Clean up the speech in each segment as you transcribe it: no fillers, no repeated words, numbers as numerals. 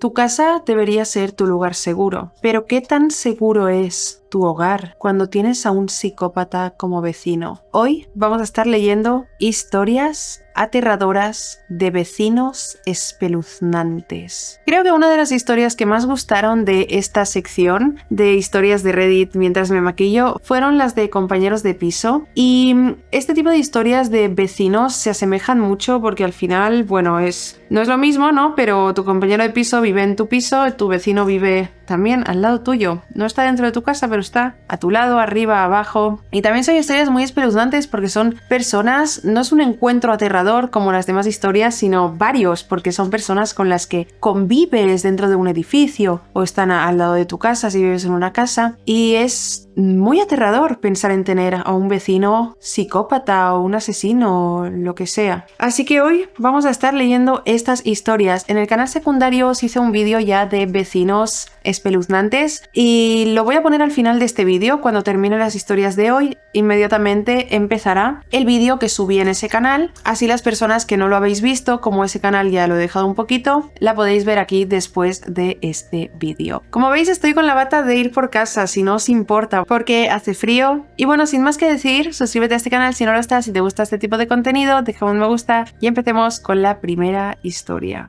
Tu casa debería ser tu lugar seguro, pero ¿qué tan seguro es tu hogar cuando tienes a un psicópata como vecino? Hoy vamos a estar leyendo historias aterradoras de vecinos espeluznantes. Creo que una de las historias que más gustaron de esta sección de historias de Reddit mientras me maquillo fueron las de compañeros de piso, y este tipo de historias de vecinos se asemejan mucho porque al final, bueno, no es lo mismo, ¿no? Pero tu compañero de piso vive en tu piso, tu vecino vive también al lado tuyo. No está dentro de tu casa, pero está a tu lado, arriba, abajo. Y también son historias muy espeluznantes porque son personas, no es un encuentro aterrador como las demás historias, sino varios, porque son personas con las que convives dentro de un edificio o están al lado de tu casa si vives en una casa. Y es muy aterrador pensar en tener a un vecino psicópata o un asesino o lo que sea. Así que hoy vamos a estar leyendo estas historias. En el canal secundario os hice un vídeo ya de vecinos espeluznantes y lo voy a poner al final de este vídeo. Cuando termine las historias de hoy, inmediatamente empezará el vídeo que subí en ese canal. Así las personas que no lo habéis visto, como ese canal ya lo he dejado un poquito, la podéis ver aquí después de este vídeo. Como veis, estoy con la bata de ir por casa, si no os importa, porque hace frío. Y bueno, sin más que decir, suscríbete a este canal si no lo estás, si te gusta este tipo de contenido, deja un me gusta y empecemos con la primera historia.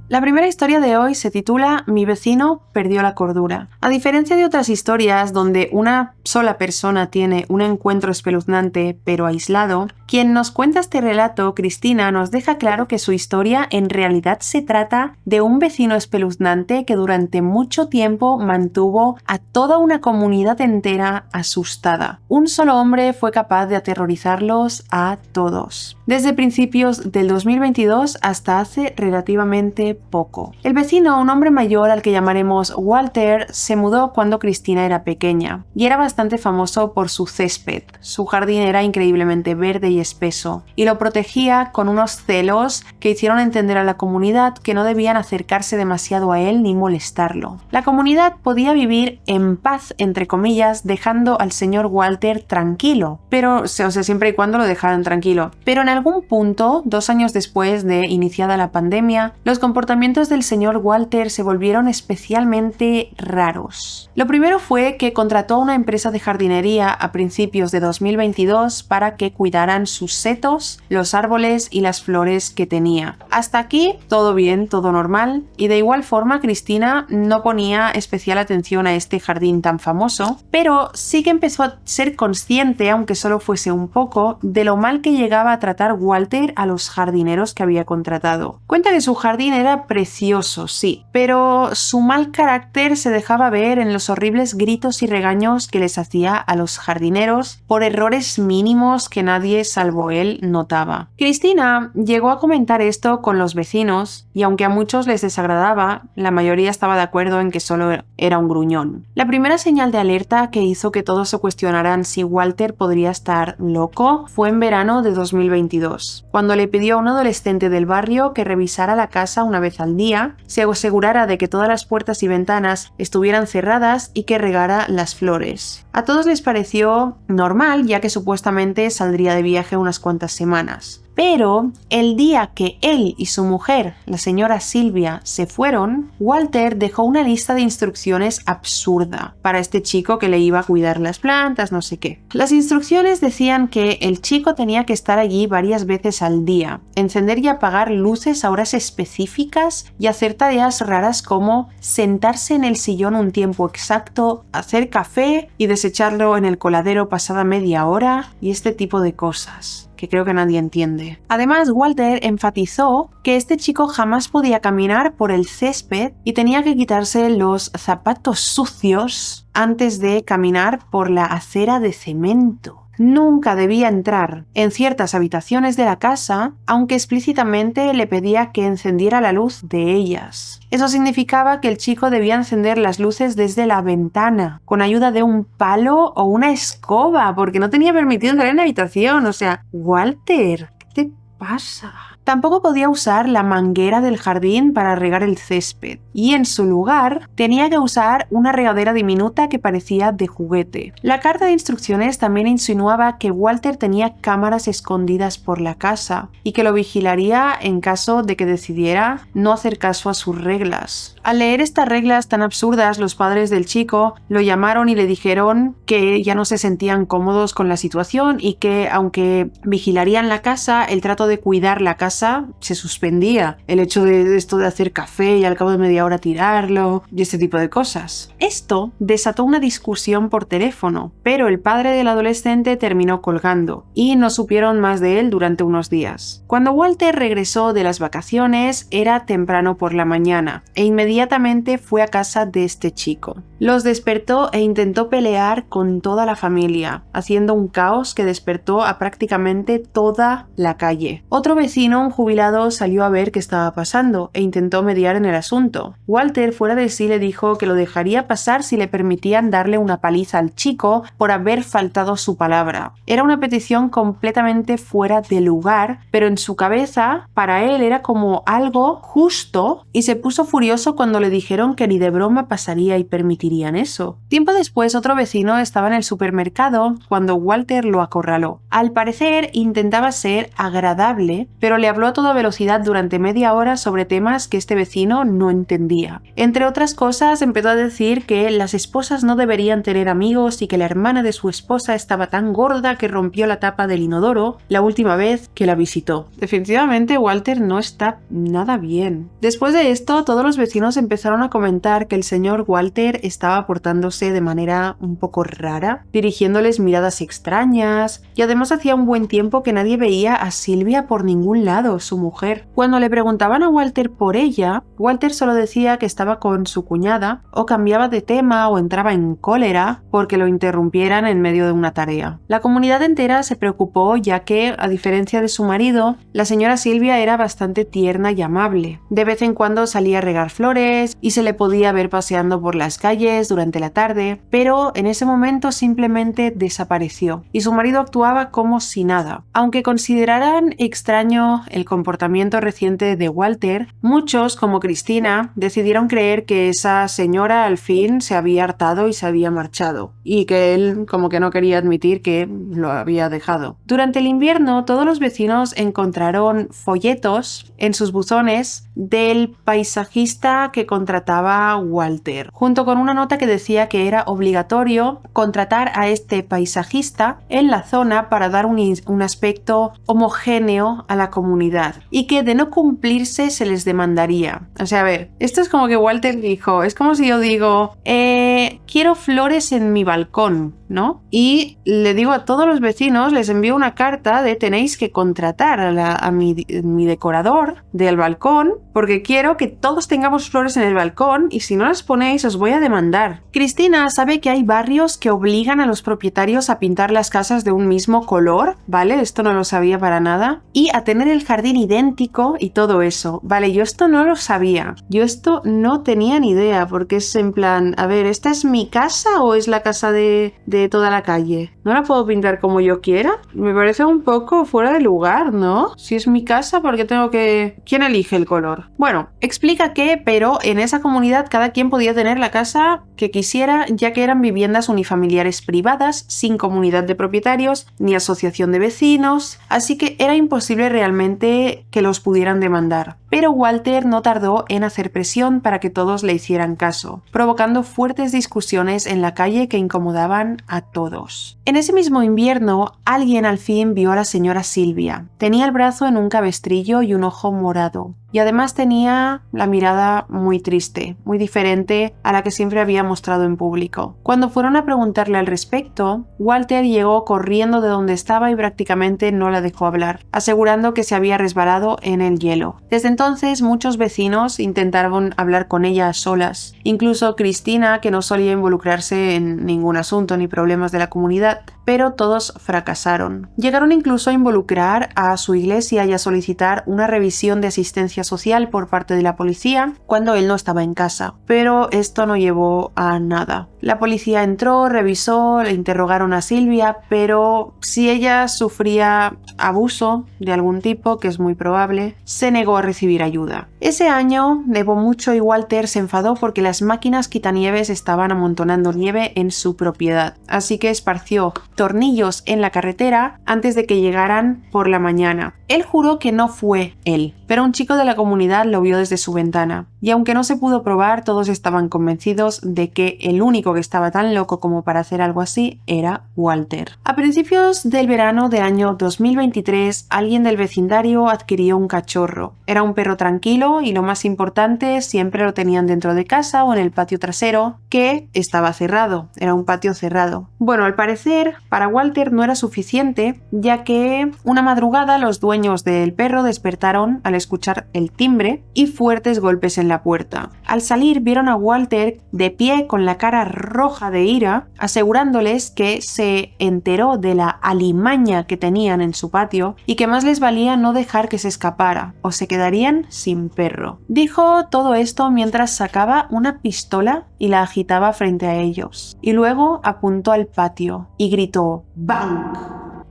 La primera historia de hoy se titula Mi vecino perdió la cordura. A diferencia de otras historias donde una sola persona tiene un encuentro espeluznante pero aislado, quien nos cuenta este relato, Cristina, nos deja claro que su historia en realidad se trata de un vecino espeluznante que durante mucho tiempo mantuvo a toda una comunidad entera asustada. Un solo hombre fue capaz de aterrorizarlos a todos. Desde principios del 2022 hasta hace relativamente poco. El vecino, un hombre mayor al que llamaremos Walter, se mudó cuando Cristina era pequeña y era bastante famoso por su césped. Su jardín era increíblemente verde y espeso y lo protegía con unos celos que hicieron entender a la comunidad que no debían acercarse demasiado a él ni molestarlo. La comunidad podía vivir en paz, entre comillas, dejando al señor Walter tranquilo, pero, siempre y cuando lo dejaran tranquilo. Pero en algún punto, 2 años después de iniciada la pandemia, los comportamientos del señor Walter se volvieron especialmente raros. Lo primero fue que contrató a una empresa de jardinería a principios de 2022 para que cuidaran sus setos, los árboles y las flores que tenía. Hasta aquí todo bien, todo normal, y de igual forma Cristina no ponía especial atención a este jardín tan famoso, pero sí que empezó a ser consciente, aunque solo fuese un poco, de lo mal que llegaba a tratar Walter a los jardineros que había contratado. Cuenta que su jardín era precioso, sí, pero su mal carácter se dejaba ver en los horribles gritos y regaños que les hacía a los jardineros por errores mínimos que nadie salvo él notaba. Cristina llegó a comentar esto con los vecinos y aunque a muchos les desagradaba, la mayoría estaba de acuerdo en que solo era un gruñón. La primera señal de alerta que hizo que todos se cuestionaran si Walter podría estar loco fue en verano de 2022, cuando le pidió a un adolescente del barrio que revisara la casa una vez al día, se asegurara de que todas las puertas y ventanas estuvieran cerradas y que regara las flores. A todos les pareció normal, ya que supuestamente saldría de viaje unas cuantas semanas. Pero el día que él y su mujer, la señora Silvia, se fueron, Walter dejó una lista de instrucciones absurda para este chico que le iba a cuidar las plantas, no sé qué. Las instrucciones decían que el chico tenía que estar allí varias veces al día, encender y apagar luces a horas específicas y hacer tareas raras como sentarse en el sillón un tiempo exacto, hacer café y desecharlo en el coladero pasada media hora y este tipo de cosas que creo que nadie entiende. Además, Walter enfatizó que este chico jamás podía caminar por el césped y tenía que quitarse los zapatos sucios antes de caminar por la acera de cemento. Nunca debía entrar en ciertas habitaciones de la casa, aunque explícitamente le pedía que encendiera la luz de ellas. Eso significaba que el chico debía encender las luces desde la ventana, con ayuda de un palo o una escoba, porque no tenía permitido entrar en la habitación. O sea, Walter, ¿qué te pasa? Tampoco podía usar la manguera del jardín para regar el césped, y en su lugar tenía que usar una regadera diminuta que parecía de juguete. La carta de instrucciones también insinuaba que Walter tenía cámaras escondidas por la casa y que lo vigilaría en caso de que decidiera no hacer caso a sus reglas. Al leer estas reglas tan absurdas, los padres del chico lo llamaron y le dijeron que ya no se sentían cómodos con la situación y que, aunque vigilarían la casa, el trato de cuidar la casa se suspendía. El hecho de esto de hacer café y al cabo de media hora tirarlo y este tipo de cosas. Esto desató una discusión por teléfono, pero el padre del adolescente terminó colgando y no supieron más de él durante unos días. Cuando Walter regresó de las vacaciones era temprano por la mañana e inmediatamente fue a casa de este chico. Los despertó e intentó pelear con toda la familia, haciendo un caos que despertó a prácticamente toda la calle. Otro vecino, un jubilado, salió a ver qué estaba pasando e intentó mediar en el asunto. Walter, fuera de sí, le dijo que lo dejaría pasar si le permitían darle una paliza al chico por haber faltado su palabra. Era una petición completamente fuera de lugar, pero en su cabeza, para él era como algo justo y se puso furioso cuando le dijeron que ni de broma pasaría y permitirían eso. Tiempo después, otro vecino estaba en el supermercado cuando Walter lo acorraló. Al parecer, intentaba ser agradable, pero le habló a toda velocidad durante media hora sobre temas que este vecino no entendía. Entre otras cosas, empezó a decir que las esposas no deberían tener amigos y que la hermana de su esposa estaba tan gorda que rompió la tapa del inodoro la última vez que la visitó. Definitivamente, Walter no está nada bien. Después de esto, todos los vecinos empezaron a comentar que el señor Walter estaba portándose de manera un poco rara, dirigiéndoles miradas extrañas, y además hacía un buen tiempo que nadie veía a Silvia por ningún lado, su mujer. Cuando le preguntaban a Walter por ella, Walter solo decía que estaba con su cuñada, o cambiaba de tema o entraba en cólera porque lo interrumpieran en medio de una tarea. La comunidad entera se preocupó, ya que, a diferencia de su marido, la señora Silvia era bastante tierna y amable. De vez en cuando salía a regar flores y se le podía ver paseando por las calles durante la tarde, pero en ese momento simplemente desapareció y su marido actuaba como si nada. Aunque consideraran extraño el comportamiento reciente de Walter, muchos, como Cristina, decidieron creer que esa señora al fin se había hartado y se había marchado, y que él como que no quería admitir que lo había dejado. Durante el invierno, todos los vecinos encontraron folletos en sus buzones del paisajista que contrataba Walter, junto con una nota que decía que era obligatorio contratar a este paisajista en la zona para dar un aspecto homogéneo a la comunidad y que de no cumplirse se les demandaría. O sea, a ver, esto es como que Walter dijo, es como si yo digo, quiero flores en mi balcón, ¿no? Y le digo a todos los vecinos, les envío una carta de tenéis que contratar a mi decorador del balcón porque quiero que todos tengamos flores en el balcón y si no las ponéis os voy a demandar. Cristina sabe que hay barrios que obligan a los propietarios a pintar las casas de un mismo color, ¿vale? Esto no lo sabía para nada. Y a tener el jardín idéntico y todo eso. Vale, yo esto no lo sabía. Yo esto no tenía ni idea porque es en plan, a ver, ¿esta es mi casa o es la casa de toda la calle? ¿No la puedo pintar como yo quiera? Me parece un poco fuera de lugar, ¿no? Si es mi casa, ¿por qué tengo que...? ¿Quién elige el color? Bueno, explica que, pero en esa comunidad cada quien podía tener la casa que quisiera, ya que eran viviendas unifamiliares privadas, sin comunidad de propietarios, ni asociación de vecinos, así que era imposible realmente que los pudieran demandar. Pero Walter no tardó en hacer presión para que todos le hicieran caso, provocando fuertes discusiones en la calle que incomodaban a todos. En ese mismo invierno, alguien al fin vio a la señora Silvia. Tenía el brazo en un cabestrillo y un ojo morado. Y además tenía la mirada muy triste, muy diferente a la que siempre había mostrado en público. Cuando fueron a preguntarle al respecto, Walter llegó corriendo de donde estaba y prácticamente no la dejó hablar, asegurando que se había resbalado en el hielo. Desde entonces, muchos vecinos intentaron hablar con ella a solas, incluso Cristina, que no solía involucrarse en ningún asunto ni problemas de la comunidad, pero todos fracasaron. Llegaron incluso a involucrar a su iglesia y a solicitar una revisión de asistencia asistencia social por parte de la policía cuando él no estaba en casa, pero esto no llevó a nada. La policía entró, revisó, le interrogaron a Silvia, pero si ella sufría abuso de algún tipo, que es muy probable, se negó a recibir ayuda. Ese año nevó mucho y Walter se enfadó porque las máquinas quitanieves estaban amontonando nieve en su propiedad, así que esparció tornillos en la carretera antes de que llegaran por la mañana. Él juró que no fue él, pero un chico de la comunidad lo vio desde su ventana, y aunque no se pudo probar, todos estaban convencidos de que el único que estaba tan loco como para hacer algo así era Walter. A principios del verano del año 2023, alguien del vecindario adquirió un cachorro. Era un perro tranquilo y, lo más importante, siempre lo tenían dentro de casa o en el patio trasero, que estaba cerrado. Era un patio cerrado. Bueno, al parecer, para Walter no era suficiente, ya que una madrugada los dueños del perro despertaron al escuchar el timbre y fuertes golpes en la puerta. Al salir vieron a Walter de pie con la cara roja de ira, asegurándoles que se enteró de la alimaña que tenían en su patio y que más les valía no dejar que se escapara o se quedarían sin perro. Dijo todo esto mientras sacaba una pistola y la agitaba frente a ellos, y luego apuntó al patio y gritó ¡Bang!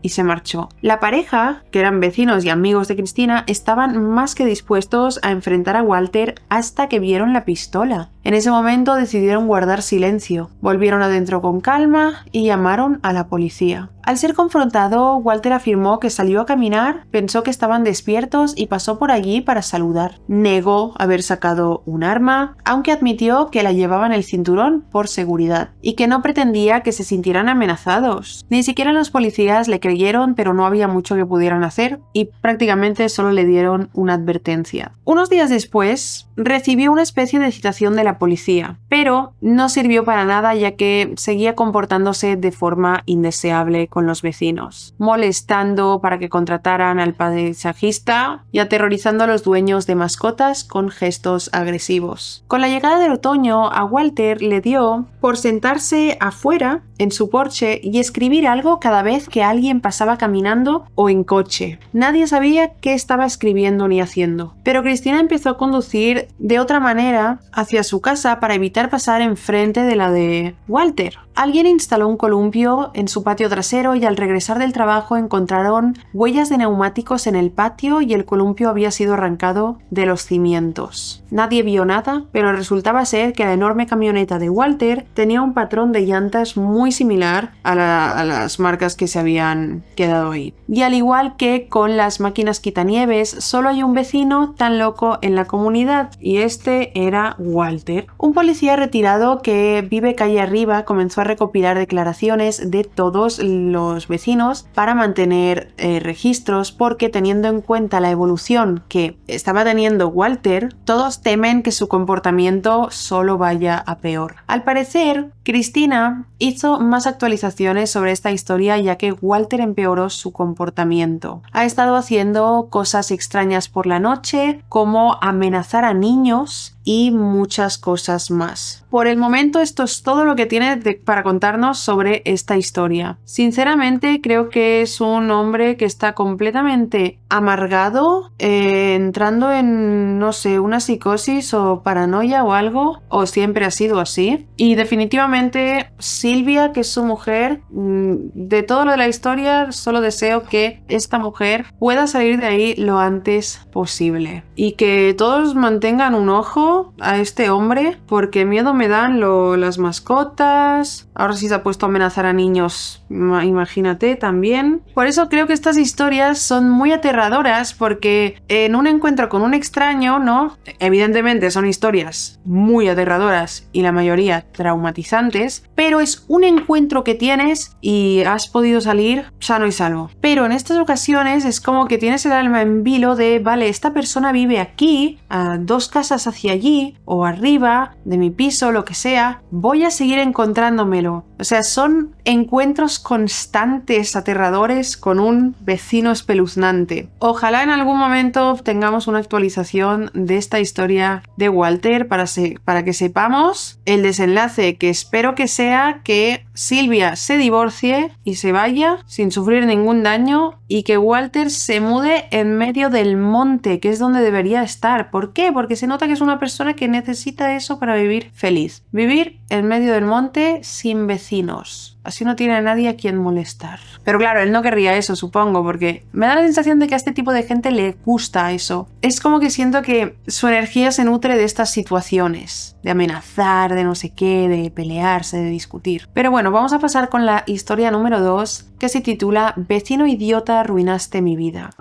Y se marchó. La pareja, que eran vecinos y amigos de Cristina, estaban más que dispuestos a enfrentar a Walter hasta que vieron la pistola. En ese momento decidieron guardar silencio, volvieron adentro con calma y llamaron a la policía. Al ser confrontado, Walter afirmó que salió a caminar, pensó que estaban despiertos y pasó por allí para saludar. Negó haber sacado un arma, aunque admitió que la llevaba en el cinturón por seguridad y que no pretendía que se sintieran amenazados. Ni siquiera los policías le creyeron, pero no había mucho que pudieran hacer y prácticamente solo le dieron una advertencia. Unos días después, recibió una especie de citación de la policía, pero no sirvió para nada, ya que seguía comportándose de forma indeseable con los vecinos, molestando para que contrataran al paisajista y aterrorizando a los dueños de mascotas con gestos agresivos. Con la llegada del otoño, a Walter le dio por sentarse afuera en su porche y escribir algo cada vez que alguien pasaba caminando o en coche. Nadie sabía qué estaba escribiendo ni haciendo, pero Cristina empezó a conducir de otra manera hacia su casa para evitar pasar enfrente de la de Walter. Alguien instaló un columpio en su patio trasero y al regresar del trabajo encontraron huellas de neumáticos en el patio y el columpio había sido arrancado de los cimientos. Nadie vio nada, pero resultaba ser que la enorme camioneta de Walter tenía un patrón de llantas muy similar a las marcas que se habían quedado ahí. Y al igual que con las máquinas quitanieves, solo hay un vecino tan loco en la comunidad, y este era Walter. Un policía retirado que vive calle arriba comenzó a recopilar declaraciones de todos los vecinos para mantener registros, porque teniendo en cuenta la evolución que estaba teniendo Walter, todos temen que su comportamiento solo vaya a peor. Al parecer, Cristina hizo más actualizaciones sobre esta historia, ya que Walter empeoró su comportamiento. Ha estado haciendo cosas extrañas por la noche, como amenazar a niños y muchas cosas más. Por el momento esto es todo lo que tiene para contarnos sobre esta historia. Sinceramente creo que es un hombre que está completamente amargado, entrando en, no sé, una psicosis o paranoia o algo, o siempre ha sido así. Y definitivamente Silvia, que es su mujer, de todo lo de la historia solo deseo que esta mujer pueda salir de ahí lo antes posible y que todos mantengan un ojo a este hombre, porque miedo me dan las mascotas. Ahora sí se ha puesto a amenazar a niños, imagínate también. Por eso creo que estas historias son muy aterradoras, porque en un encuentro con un extraño, ¿no? Evidentemente son historias muy aterradoras y la mayoría traumatizantes, pero es un encuentro que tienes y has podido salir sano y salvo. Pero en estas ocasiones es como que tienes el alma en vilo de, vale, esta persona vive aquí, a 2 casas hacia allí o arriba de mi piso, lo que sea, voy a seguir encontrándomelo, O sea, son encuentros constantes, aterradores, con un vecino espeluznante. Ojalá en algún momento tengamos una actualización de esta historia de Walter para que sepamos el desenlace, que espero que sea que Sylvia se divorcie y se vaya sin sufrir ningún daño y que Walter se mude en medio del monte, que es donde debería estar. ¿Por qué? Porque se nota que es una persona que necesita eso para vivir feliz. Vivir en medio del monte sin vecinos. Así no tiene a nadie a quien molestar. Pero claro, él no querría eso, supongo, porque me da la sensación de que a este tipo de gente le gusta eso. Es como que siento que su energía se nutre de estas situaciones, de amenazar, de no sé qué, de pelearse, de discutir. Pero bueno, vamos a pasar con la historia número 2, que se titula Vecino idiota, arruinaste mi vida.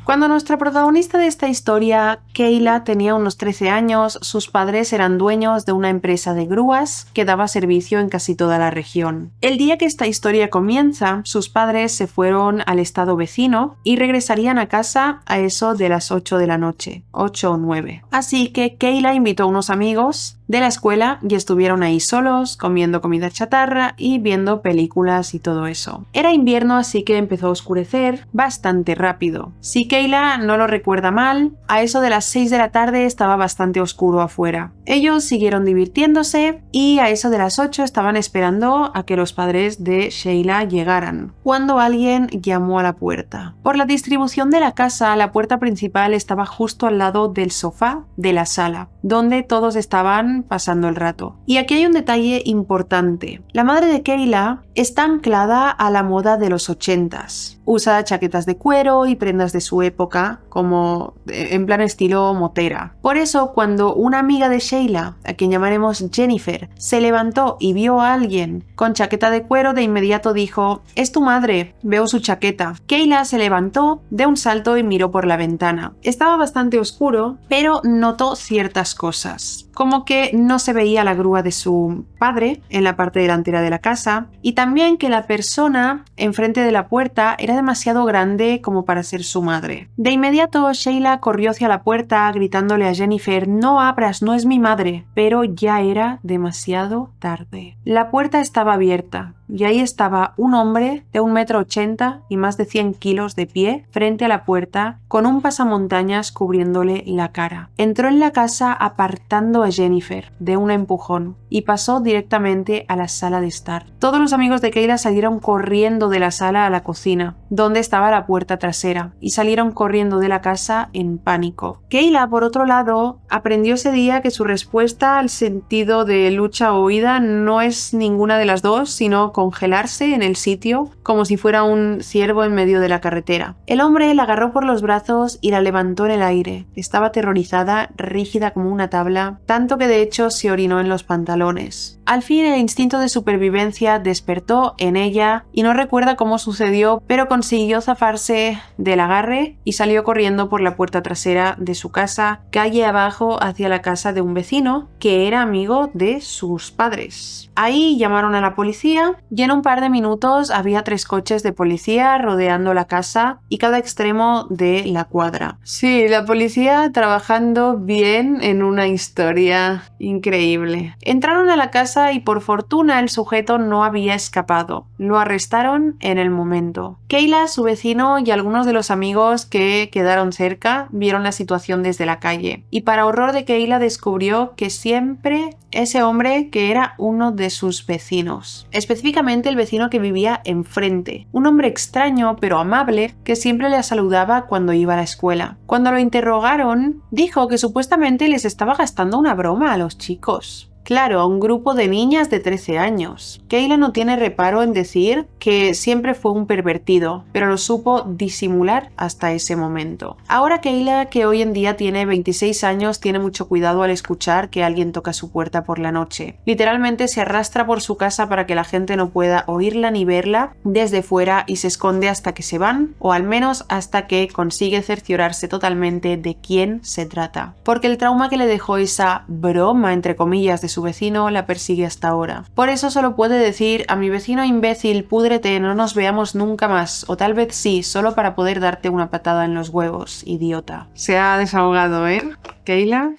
Cuando nuestra protagonista de esta historia, Kayla, tenía unos 13 años, sus padres eran dueños de una empresa de grúas que daba servicio en casi toda la región. El día que esta historia comienza, sus padres se fueron al estado vecino y regresarían a casa a eso de las 8 de la noche, 8 o 9. Así que Kayla invitó a unos amigos de la escuela y estuvieron ahí solos, comiendo comida chatarra y viendo películas y todo eso. Era invierno, así que empezó a oscurecer bastante rápido. Si Kayla no lo recuerda mal, a eso de las 6 de la tarde estaba bastante oscuro afuera. Ellos siguieron divirtiéndose y a eso de las 8 estaban esperando a que los padres de Sheila llegaran, cuando alguien llamó a la puerta. Por la distribución de la casa, la puerta principal estaba justo al lado del sofá de la sala, donde todos estaban pasando el rato. Y aquí hay un detalle importante. La madre de Kayla está anclada a la moda de los 80s. Usa chaquetas de cuero y prendas de su época, como en plan estilo motera. Por eso, cuando una amiga de Sheila, a quien llamaremos Jennifer, se levantó y vio a alguien con chaqueta de cuero, de inmediato dijo: «Es tu madre, veo su chaqueta». Kayla se levantó de un salto y miró por la ventana. Estaba bastante oscuro, pero notó ciertas cosas, como que no se veía la grúa de su padre en la parte delantera de la casa, y también que la persona enfrente de la puerta era demasiado grande como para ser su madre. De inmediato Sheila corrió hacia la puerta gritándole a Jennifer: «No abras, no es mi madre», pero ya era demasiado tarde. La puerta estaba abierta y ahí estaba un hombre de 1,80 m y más de 100 kilos de pie frente a la puerta, con un pasamontañas cubriéndole la cara. Entró en la casa apartando a Jennifer de un empujón y pasó directamente a la sala de estar. Todos los amigos de Kayla salieron corriendo de la sala a la cocina, donde estaba la puerta trasera, y salieron corriendo de la casa en pánico. Kayla, por otro lado, aprendió ese día que su respuesta al sentido de lucha o huida no es ninguna de las dos, sino congelarse en el sitio como si fuera un ciervo en medio de la carretera. El hombre la agarró por los brazos y la levantó en el aire. Estaba aterrorizada, rígida como una tabla, tanto que de hecho se orinó en los pantalones. Al fin el instinto de supervivencia despertó en ella y no recuerda cómo sucedió, pero consiguió zafarse del agarre y salió corriendo por la puerta trasera de su casa, calle abajo, hacia la casa de un vecino que era amigo de sus padres. Ahí llamaron a la policía y en un par de minutos había 3 coches de policía rodeando la casa y cada extremo de la cuadra. Sí, la policía trabajando bien en una historia increíble. Entraron a la casa y por fortuna el sujeto no había escapado. Lo arrestaron en el momento. Kayla, su vecino y algunos de los amigos que quedaron cerca vieron la situación desde la calle. Y para horror de Kayla descubrió que siempre ese hombre que era uno de sus vecinos. Específicamente el vecino que vivía enfrente. Un hombre extraño pero amable que siempre le saludaba cuando iba a la escuela. Cuando lo interrogaron, dijo que supuestamente les estaba gastando una broma a los chicos. Claro, a un grupo de niñas de 13 años. Kayla no tiene reparo en decir que siempre fue un pervertido, pero lo supo disimular hasta ese momento. Ahora Kayla, que hoy en día tiene 26 años, tiene mucho cuidado al escuchar que alguien toca su puerta por la noche. Literalmente se arrastra por su casa para que la gente no pueda oírla ni verla desde fuera y se esconde hasta que se van, o al menos hasta que consigue cerciorarse totalmente de quién se trata. Porque el trauma que le dejó esa broma, entre comillas, de su vecino la persigue hasta ahora. Por eso solo puede decir: a mi vecino imbécil, púdrete, no nos veamos nunca más, o tal vez sí, solo para poder darte una patada en los huevos, idiota. Se ha desahogado, ¿eh, Kayla?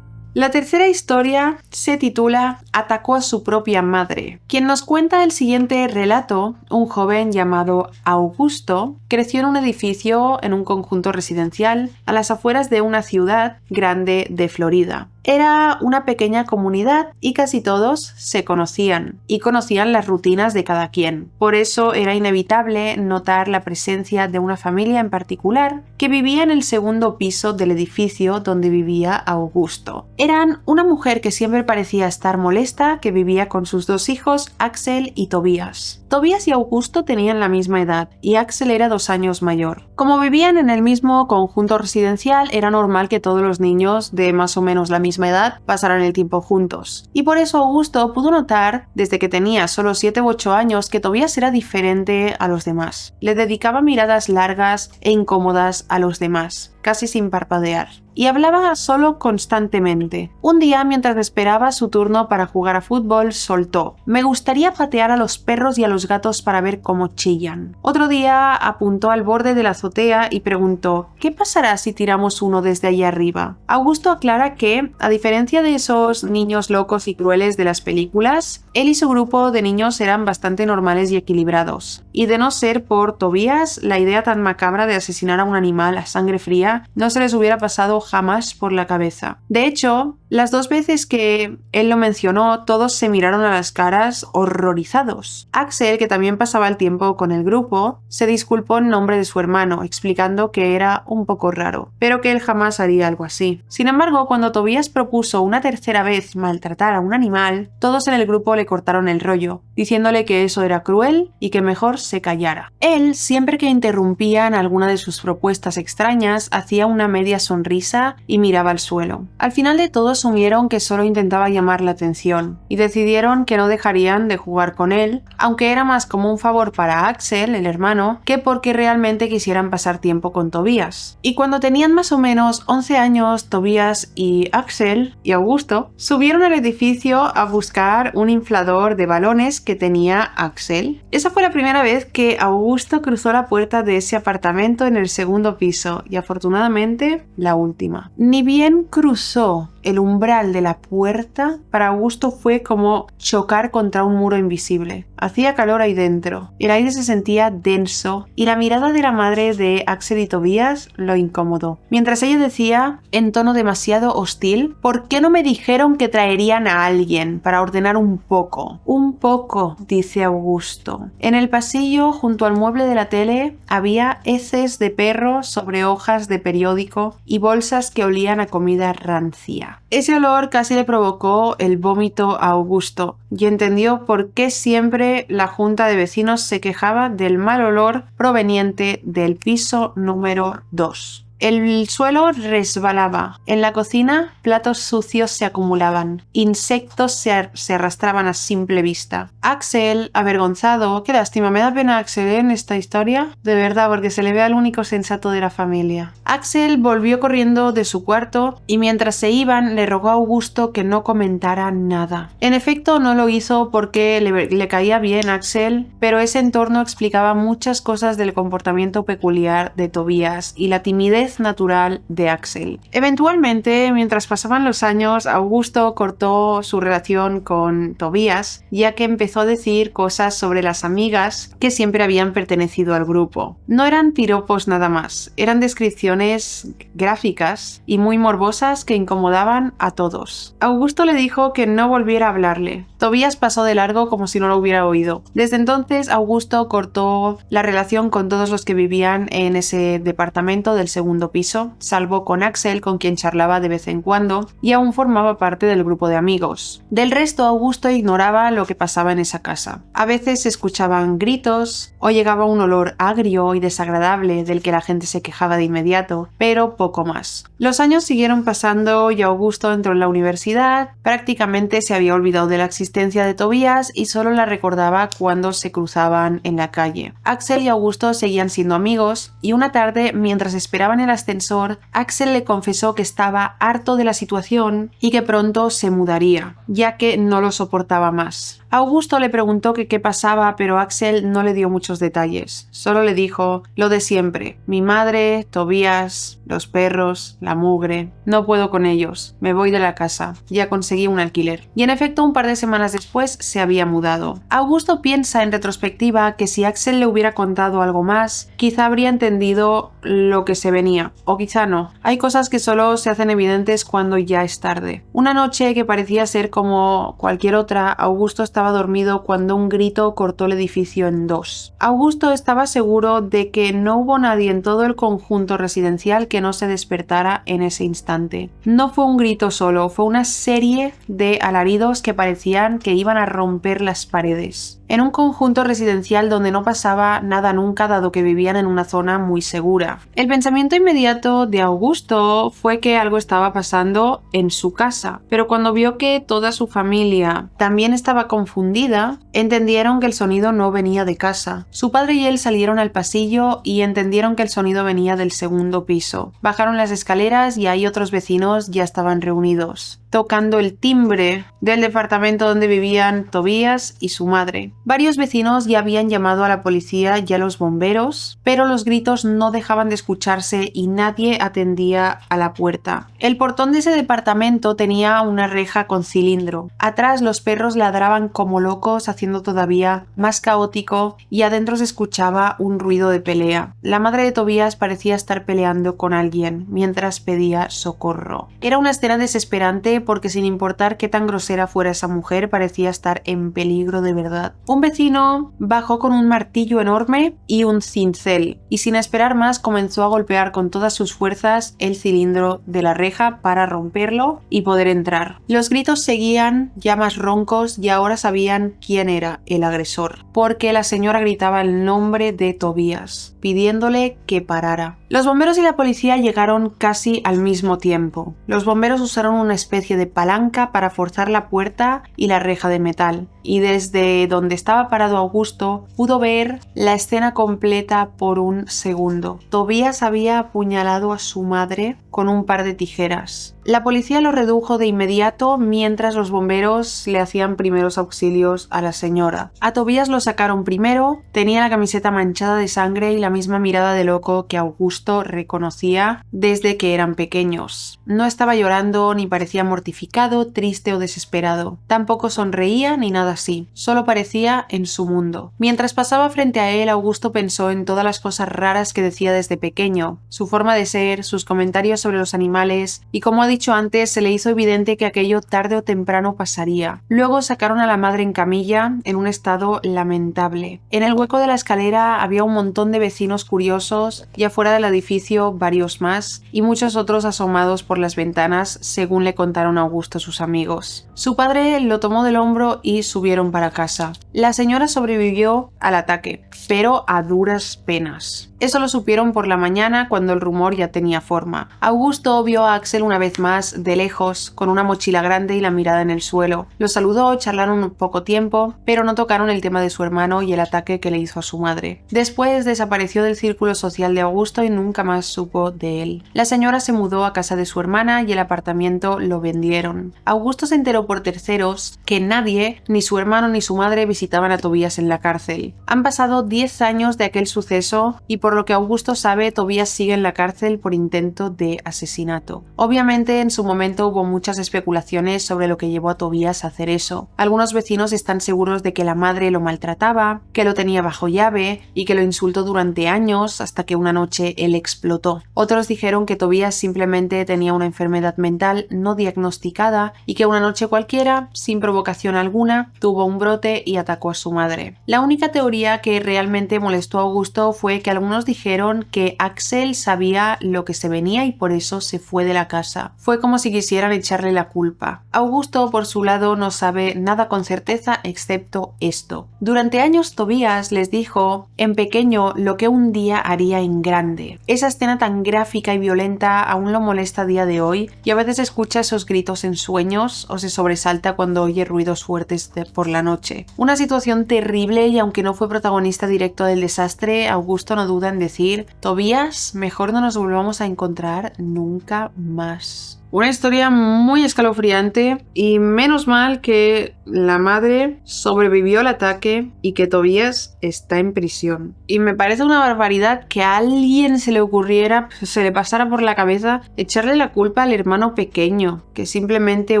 La tercera historia se titula Atacó a su propia madre. Quien nos cuenta el siguiente relato, un joven llamado Augusto, creció en un edificio en un conjunto residencial a las afueras de una ciudad grande de Florida. Era una pequeña comunidad y casi todos se conocían y conocían las rutinas de cada quien. Por eso era inevitable notar la presencia de una familia en particular que vivía en el segundo piso del edificio donde vivía Augusto. Eran una mujer que siempre parecía estar molesta, que vivía con sus dos hijos, Axel y Tobías. Tobías y Augusto tenían la misma edad y Axel era 2 años mayor. Como vivían en el mismo conjunto residencial, era normal que todos los niños de más o menos la misma edad pasaran el tiempo juntos. Y por eso Augusto pudo notar, desde que tenía solo 7 u 8 años, que Tobías era diferente a los demás. Le dedicaba miradas largas e incómodas a los demás, casi sin parpadear. Y hablaba solo constantemente. Un día, mientras esperaba su turno para jugar a fútbol, soltó: "Me gustaría patear a los perros y a los gatos para ver cómo chillan". Otro día apuntó al borde de la azotea y preguntó: "¿Qué pasará si tiramos uno desde allá arriba?". Augusto aclara que, a diferencia de esos niños locos y crueles de las películas, él y su grupo de niños eran bastante normales y equilibrados. Y de no ser por Tobías, la idea tan macabra de asesinar a un animal a sangre fría no se les hubiera pasado jamás por la cabeza. De hecho, las 2 veces que él lo mencionó, todos se miraron a las caras horrorizados. Axel, que también pasaba el tiempo con el grupo, se disculpó en nombre de su hermano, explicando que era un poco raro, pero que él jamás haría algo así. Sin embargo, cuando Tobías propuso una tercera vez maltratar a un animal, todos en el grupo le cortaron el rollo, diciéndole que eso era cruel y que mejor se callara. Él, siempre que interrumpían alguna de sus propuestas extrañas, hacía una media sonrisa y miraba al suelo. Al final de todo asumieron que solo intentaba llamar la atención y decidieron que no dejarían de jugar con él, aunque era más como un favor para Axel, el hermano, que porque realmente quisieran pasar tiempo con Tobías. Y cuando tenían más o menos 11 años, Tobías y Axel y Augusto subieron al edificio a buscar un inflador de balones que tenía Axel. Esa fue la primera vez que Augusto cruzó la puerta de ese apartamento en el segundo piso y afortunadamente la última. Ni bien cruzó el umbral de la puerta, para Augusto fue como chocar contra un muro invisible. Hacía calor ahí dentro, el aire se sentía denso y la mirada de la madre de Axel y Tobías lo incomodó. Mientras ella decía, en tono demasiado hostil: "¿Por qué no me dijeron que traerían a alguien para ordenar un poco?". "Un poco", dice Augusto. En el pasillo, junto al mueble de la tele, había heces de perro sobre hojas de periódico y bolsas que olían a comida rancia. Ese olor casi le provocó el vómito a Augusto y entendió por qué siempre la junta de vecinos se quejaba del mal olor proveniente del piso número 2. El suelo resbalaba. En la cocina, platos sucios se acumulaban. Insectos se arrastraban a simple vista. Axel, avergonzado, qué lástima, me da pena Axel en esta historia, de verdad, porque se le ve al único sensato de la familia. Axel volvió corriendo de su cuarto y mientras se iban le rogó a Augusto que no comentara nada. En efecto, no lo hizo porque le caía bien Axel, pero ese entorno explicaba muchas cosas del comportamiento peculiar de Tobías y la timidez natural de Axel. Eventualmente, mientras pasaban los años, Augusto cortó su relación con Tobías, ya que empezó a decir cosas sobre las amigas que siempre habían pertenecido al grupo. No eran piropos nada más, eran descripciones gráficas y muy morbosas que incomodaban a todos. Augusto le dijo que no volviera a hablarle. Tobías pasó de largo como si no lo hubiera oído. Desde entonces, Augusto cortó la relación con todos los que vivían en ese departamento del segundo piso, salvo con Axel, con quien charlaba de vez en cuando y aún formaba parte del grupo de amigos. Del resto, Augusto ignoraba lo que pasaba en esa casa. A veces se escuchaban gritos o llegaba un olor agrio y desagradable del que la gente se quejaba de inmediato, pero poco más. Los años siguieron pasando y Augusto entró en la universidad. Prácticamente se había olvidado de la existencia de Tobías y solo la recordaba cuando se cruzaban en la calle. Axel y Augusto seguían siendo amigos y una tarde, mientras esperaban el ascensor, Axel le confesó que estaba harto de la situación y que pronto se mudaría, ya que no lo soportaba más. Augusto le preguntó que qué pasaba, pero Axel no le dio muchos detalles. Solo le dijo lo de siempre: mi madre, Tobías, los perros, la mugre. No puedo con ellos. Me voy de la casa. Ya conseguí un alquiler. Y en efecto, un par de semanas después se había mudado. Augusto piensa en retrospectiva que si Axel le hubiera contado algo más, quizá habría entendido lo que se venía. O quizá no. Hay cosas que solo se hacen evidentes cuando ya es tarde. Una noche que parecía ser como cualquier otra, Augusto estaba dormido cuando un grito cortó el edificio en dos. Augusto estaba seguro de que no hubo nadie en todo el conjunto residencial que no se despertara en ese instante. No fue un grito solo, fue una serie de alaridos que parecían que iban a romper las paredes. En un conjunto residencial donde no pasaba nada nunca, dado que vivían en una zona muy segura. El pensamiento inmediato de Augusto fue que algo estaba pasando en su casa, pero cuando vio que toda su familia también estaba confundida, entendieron que el sonido no venía de casa. Su padre y él salieron al pasillo y entendieron que el sonido venía del segundo piso. Bajaron las escaleras y ahí otros vecinos ya estaban reunidos, tocando el timbre del departamento donde vivían Tobías y su madre. Varios vecinos ya habían llamado a la policía y a los bomberos, pero los gritos no dejaban de escucharse y nadie atendía a la puerta. El portón de ese departamento tenía una reja con cilindro. Atrás los perros ladraban como locos, haciendo todavía más caótico, y adentro se escuchaba un ruido de pelea. La madre de Tobías parecía estar peleando con alguien mientras pedía socorro. Era una escena desesperante porque, sin importar qué tan grosera fuera esa mujer, parecía estar en peligro de verdad. Un vecino bajó con un martillo enorme y un cincel, y sin esperar más comenzó a golpear con todas sus fuerzas el cilindro de la reja para romperlo y poder entrar. Los gritos seguían ya más roncos y ahora sabían quién era el agresor, porque la señora gritaba el nombre de Tobías, pidiéndole que parara. Los bomberos y la policía llegaron casi al mismo tiempo. Los bomberos usaron una especie de palanca para forzar la puerta y la reja de metal, y desde donde estaba parado Augusto pudo ver la escena completa por un segundo. Tobías había apuñalado a su madre con un par de tijeras. La policía lo redujo de inmediato mientras los bomberos le hacían primeros auxilios a la señora. A Tobías lo sacaron primero, tenía la camiseta manchada de sangre y la misma mirada de loco que Augusto reconocía desde que eran pequeños. No estaba llorando ni parecía mortificado, triste o desesperado. Tampoco sonreía ni nada así, solo parecía en su mundo. Mientras pasaba frente a él, Augusto pensó en todas las cosas raras que decía desde pequeño, su forma de ser, sus comentarios sobre los animales, y como ha dicho antes, se le hizo evidente que aquello tarde o temprano pasaría. Luego sacaron a la madre en camilla, en un estado lamentable. En el hueco de la escalera había un montón de vecinos curiosos y afuera del edificio varios más, y muchos otros asomados por las ventanas, según le contaron a Augusto sus amigos. Su padre lo tomó del hombro y subieron para casa. La señora sobrevivió al ataque, pero a duras penas. Eso lo supieron por la mañana cuando el rumor ya tenía forma. Augusto vio a Axel una vez más de lejos, con una mochila grande y la mirada en el suelo. Lo saludó, charlaron un poco tiempo, pero no tocaron el tema de su hermano y el ataque que le hizo a su madre. Después desapareció del círculo social de Augusto y nunca más supo de él. La señora se mudó a casa de su hermana y el apartamento lo vendieron. Augusto se enteró por terceros que nadie, ni su hermano ni su madre, visitaban a Tobías en la cárcel. Han pasado 10 años de aquel suceso y por lo que Augusto sabe, Tobías sigue en la cárcel por intento de asesinato. Obviamente, en su momento hubo muchas especulaciones sobre lo que llevó a Tobías a hacer eso. Algunos vecinos están seguros de que la madre lo maltrataba, que lo tenía bajo llave y que lo insultó durante años hasta que una noche él explotó. Otros dijeron que Tobías simplemente tenía una enfermedad mental no diagnosticada y que una noche cualquiera, sin provocación alguna, tuvo un brote y atacó a su madre. La única teoría que realmente molestó a Augusto fue que algunos dijeron que Axel sabía lo que se venía y por eso se fue de la casa. Fue como si quisieran echarle la culpa. Augusto, por su lado, no sabe nada con certeza excepto esto. Durante años Tobías les dijo en pequeño lo que un día haría en grande. Esa escena tan gráfica y violenta aún lo molesta a día de hoy y a veces escucha esos gritos en sueños o se sobresalta cuando oye ruidos fuertes por la noche. Una situación terrible y aunque no fue protagonista directo del desastre, Augusto no duda en decir: Tobías, mejor no nos volvamos a encontrar nunca más. Una historia muy escalofriante y menos mal que la madre sobrevivió al ataque y que Tobias está en prisión. Y me parece una barbaridad que a alguien se le ocurriera, se le pasara por la cabeza echarle la culpa al hermano pequeño, que simplemente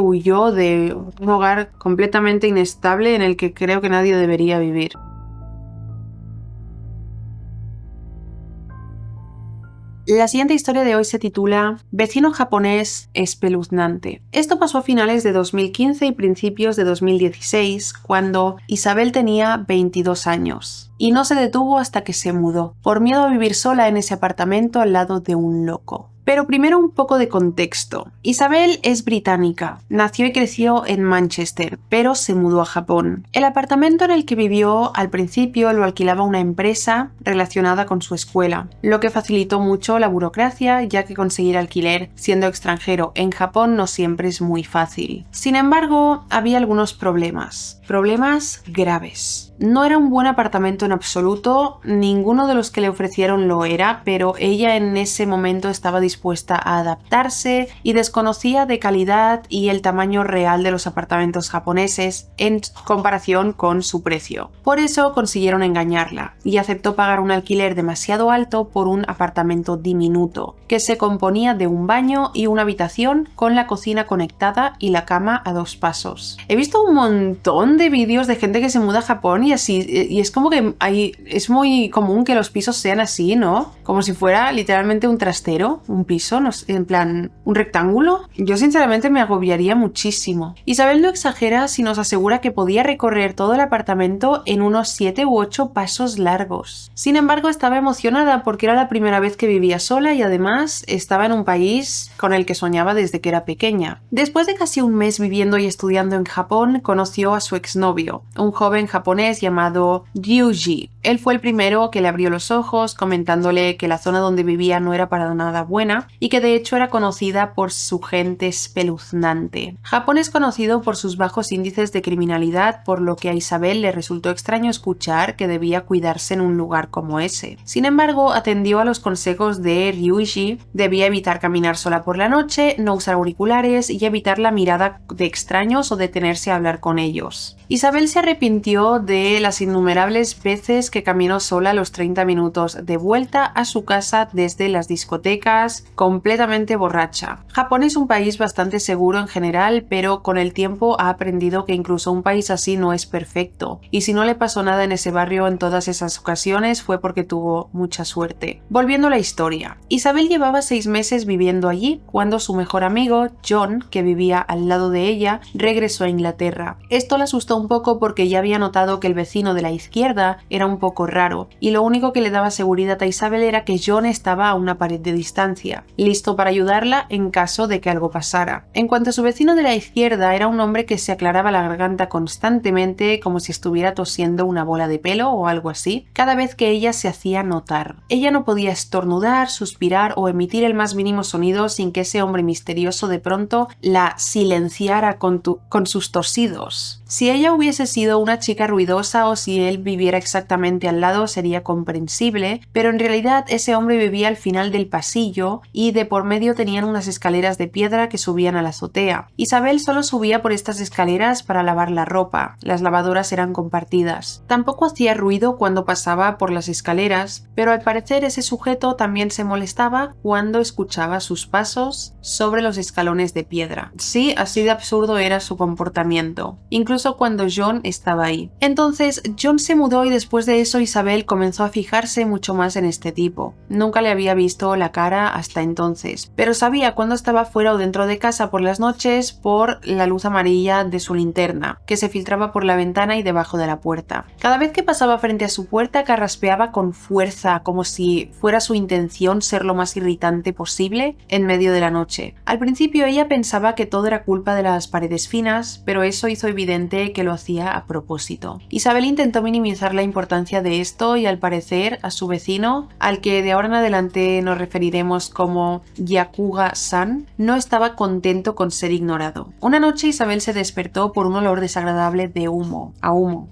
huyó de un hogar completamente inestable en el que creo que nadie debería vivir. La siguiente historia de hoy se titula Vecino japonés espeluznante. Esto pasó a finales de 2015 y principios de 2016, cuando Isabel tenía 22 años. Y no se detuvo hasta que se mudó, por miedo a vivir sola en ese apartamento al lado de un loco. Pero primero un poco de contexto. Isabel es británica, nació y creció en Manchester, pero se mudó a Japón. El apartamento en el que vivió al principio lo alquilaba una empresa relacionada con su escuela, lo que facilitó mucho la burocracia, ya que conseguir alquiler siendo extranjero en Japón no siempre es muy fácil. Sin embargo, había algunos problemas graves. No era un buen apartamento en absoluto, ninguno de los que le ofrecieron lo era, pero ella en ese momento estaba dispuesta a adaptarse y desconocía de calidad y el tamaño real de los apartamentos japoneses en comparación con su precio. Por eso consiguieron engañarla y aceptó pagar un alquiler demasiado alto por un apartamento diminuto, que se componía de un baño y una habitación con la cocina conectada y la cama a 2 pasos. He visto un montón de vídeos de gente que se muda a Japón y así, y es como que es muy común que los pisos sean así, ¿no? Como si fuera literalmente un trastero, un piso, no sé, en plan, un rectángulo. Yo sinceramente me agobiaría muchísimo. Isabel no exagera si nos asegura que podía recorrer todo el apartamento en unos 7 u 8 pasos largos. Sin embargo, estaba emocionada porque era la primera vez que vivía sola y además estaba en un país con el que soñaba desde que era pequeña. Después de casi un mes viviendo y estudiando en Japón, conoció a su exnovio, un joven japonés llamado Ryuji. Él fue el primero que le abrió los ojos, comentándole que la zona donde vivía no era para nada buena y que de hecho era conocida por su gente espeluznante. Japón es conocido por sus bajos índices de criminalidad, por lo que a Isabel le resultó extraño escuchar que debía cuidarse en un lugar como ese. Sin embargo, atendió a los consejos de Ryuji, debía evitar caminar sola por la noche, no usar auriculares y evitar la mirada de extraños o detenerse a hablar con ellos. Isabel se arrepintió de las innumerables veces que caminó sola los 30 minutos de vuelta a su casa desde las discotecas, completamente borracha. Japón es un país bastante seguro en general, pero con el tiempo ha aprendido que incluso un país así no es perfecto, y si no le pasó nada en ese barrio en todas esas ocasiones fue porque tuvo mucha suerte. Volviendo a la historia, Isabel llevaba 6 meses viviendo allí cuando su mejor amigo, John, que vivía al lado de ella, regresó a Inglaterra. Esto la asustó un poco porque ya había notado que el vecino de la izquierda era un poco raro, y lo único que le daba seguridad a Isabel era que John estaba a una pared de distancia, listo para ayudarla en caso de que algo pasara. En cuanto a su vecino de la izquierda, era un hombre que se aclaraba la garganta constantemente como si estuviera tosiendo una bola de pelo o algo así, cada vez que ella se hacía notar. Ella no podía estornudar, suspirar o emitir el más mínimo sonido sin que ese hombre misterioso de pronto la silenciara con sus tosidos. Si ella hubiese sido una chica ruidosa o si él viviera exactamente al lado sería comprensible, pero en realidad ese hombre vivía al final del pasillo y de por medio tenían unas escaleras de piedra que subían a la azotea. Isabel solo subía por estas escaleras para lavar la ropa, las lavadoras eran compartidas. Tampoco hacía ruido cuando pasaba por las escaleras, pero al parecer ese sujeto también se molestaba cuando escuchaba sus pasos sobre los escalones de piedra. Sí, así de absurdo era su comportamiento, incluso cuando John estaba ahí. Entonces John se mudó y después de eso Isabel comenzó a fijarse mucho más en este tipo. Nunca le había visto la cara hasta entonces, pero sabía cuando estaba fuera o dentro de casa por las noches por la luz amarilla de su linterna, que se filtraba por la ventana y debajo de la puerta. Cada vez que pasaba frente a su puerta carraspeaba con fuerza, como si fuera su intención ser lo más irritante posible en medio de la noche. Al principio ella pensaba que todo era culpa de las paredes finas, pero eso hizo evidente evidente que lo hacía a propósito. Isabel intentó minimizar la importancia de esto y al parecer a su vecino, al que de ahora en adelante nos referiremos como Yakuga-san, no estaba contento con ser ignorado. Una noche Isabel se despertó por un olor desagradable de humo.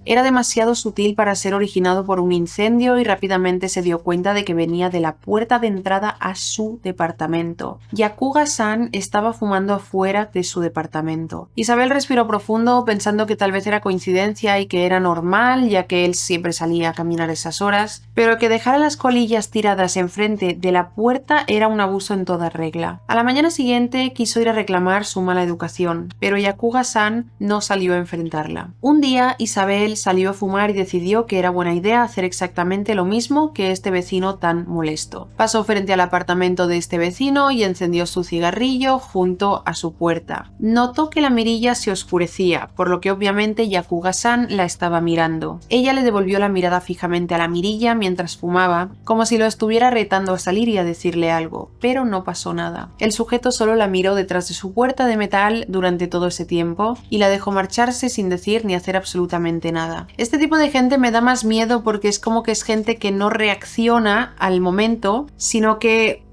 Era demasiado sutil para ser originado por un incendio y rápidamente se dio cuenta de que venía de la puerta de entrada a su departamento. Yakuga-san estaba fumando afuera de su departamento. Isabel respiró profundo pensando que tal vez era coincidencia y que era normal, ya que él siempre salía a caminar esas horas, pero que dejara las colillas tiradas enfrente de la puerta era un abuso en toda regla. A la mañana siguiente quiso ir a reclamar su mala educación, pero Yakuga-san no salió a enfrentarla. Un día Isabel salió a fumar y decidió que era buena idea hacer exactamente lo mismo que este vecino tan molesto. Pasó frente al apartamento de este vecino y encendió su cigarrillo junto a su puerta. Notó que la mirilla se oscurecía, por lo que obviamente Yakuga-san la estaba mirando. Ella le devolvió la mirada fijamente a la mirilla mientras fumaba, como si lo estuviera retando a salir y a decirle algo, pero no pasó nada. El sujeto solo la miró detrás de su puerta de metal durante todo ese tiempo y la dejó marcharse sin decir ni hacer absolutamente nada. Este tipo de gente me da más miedo porque es como que es gente que no reacciona al momento, sino que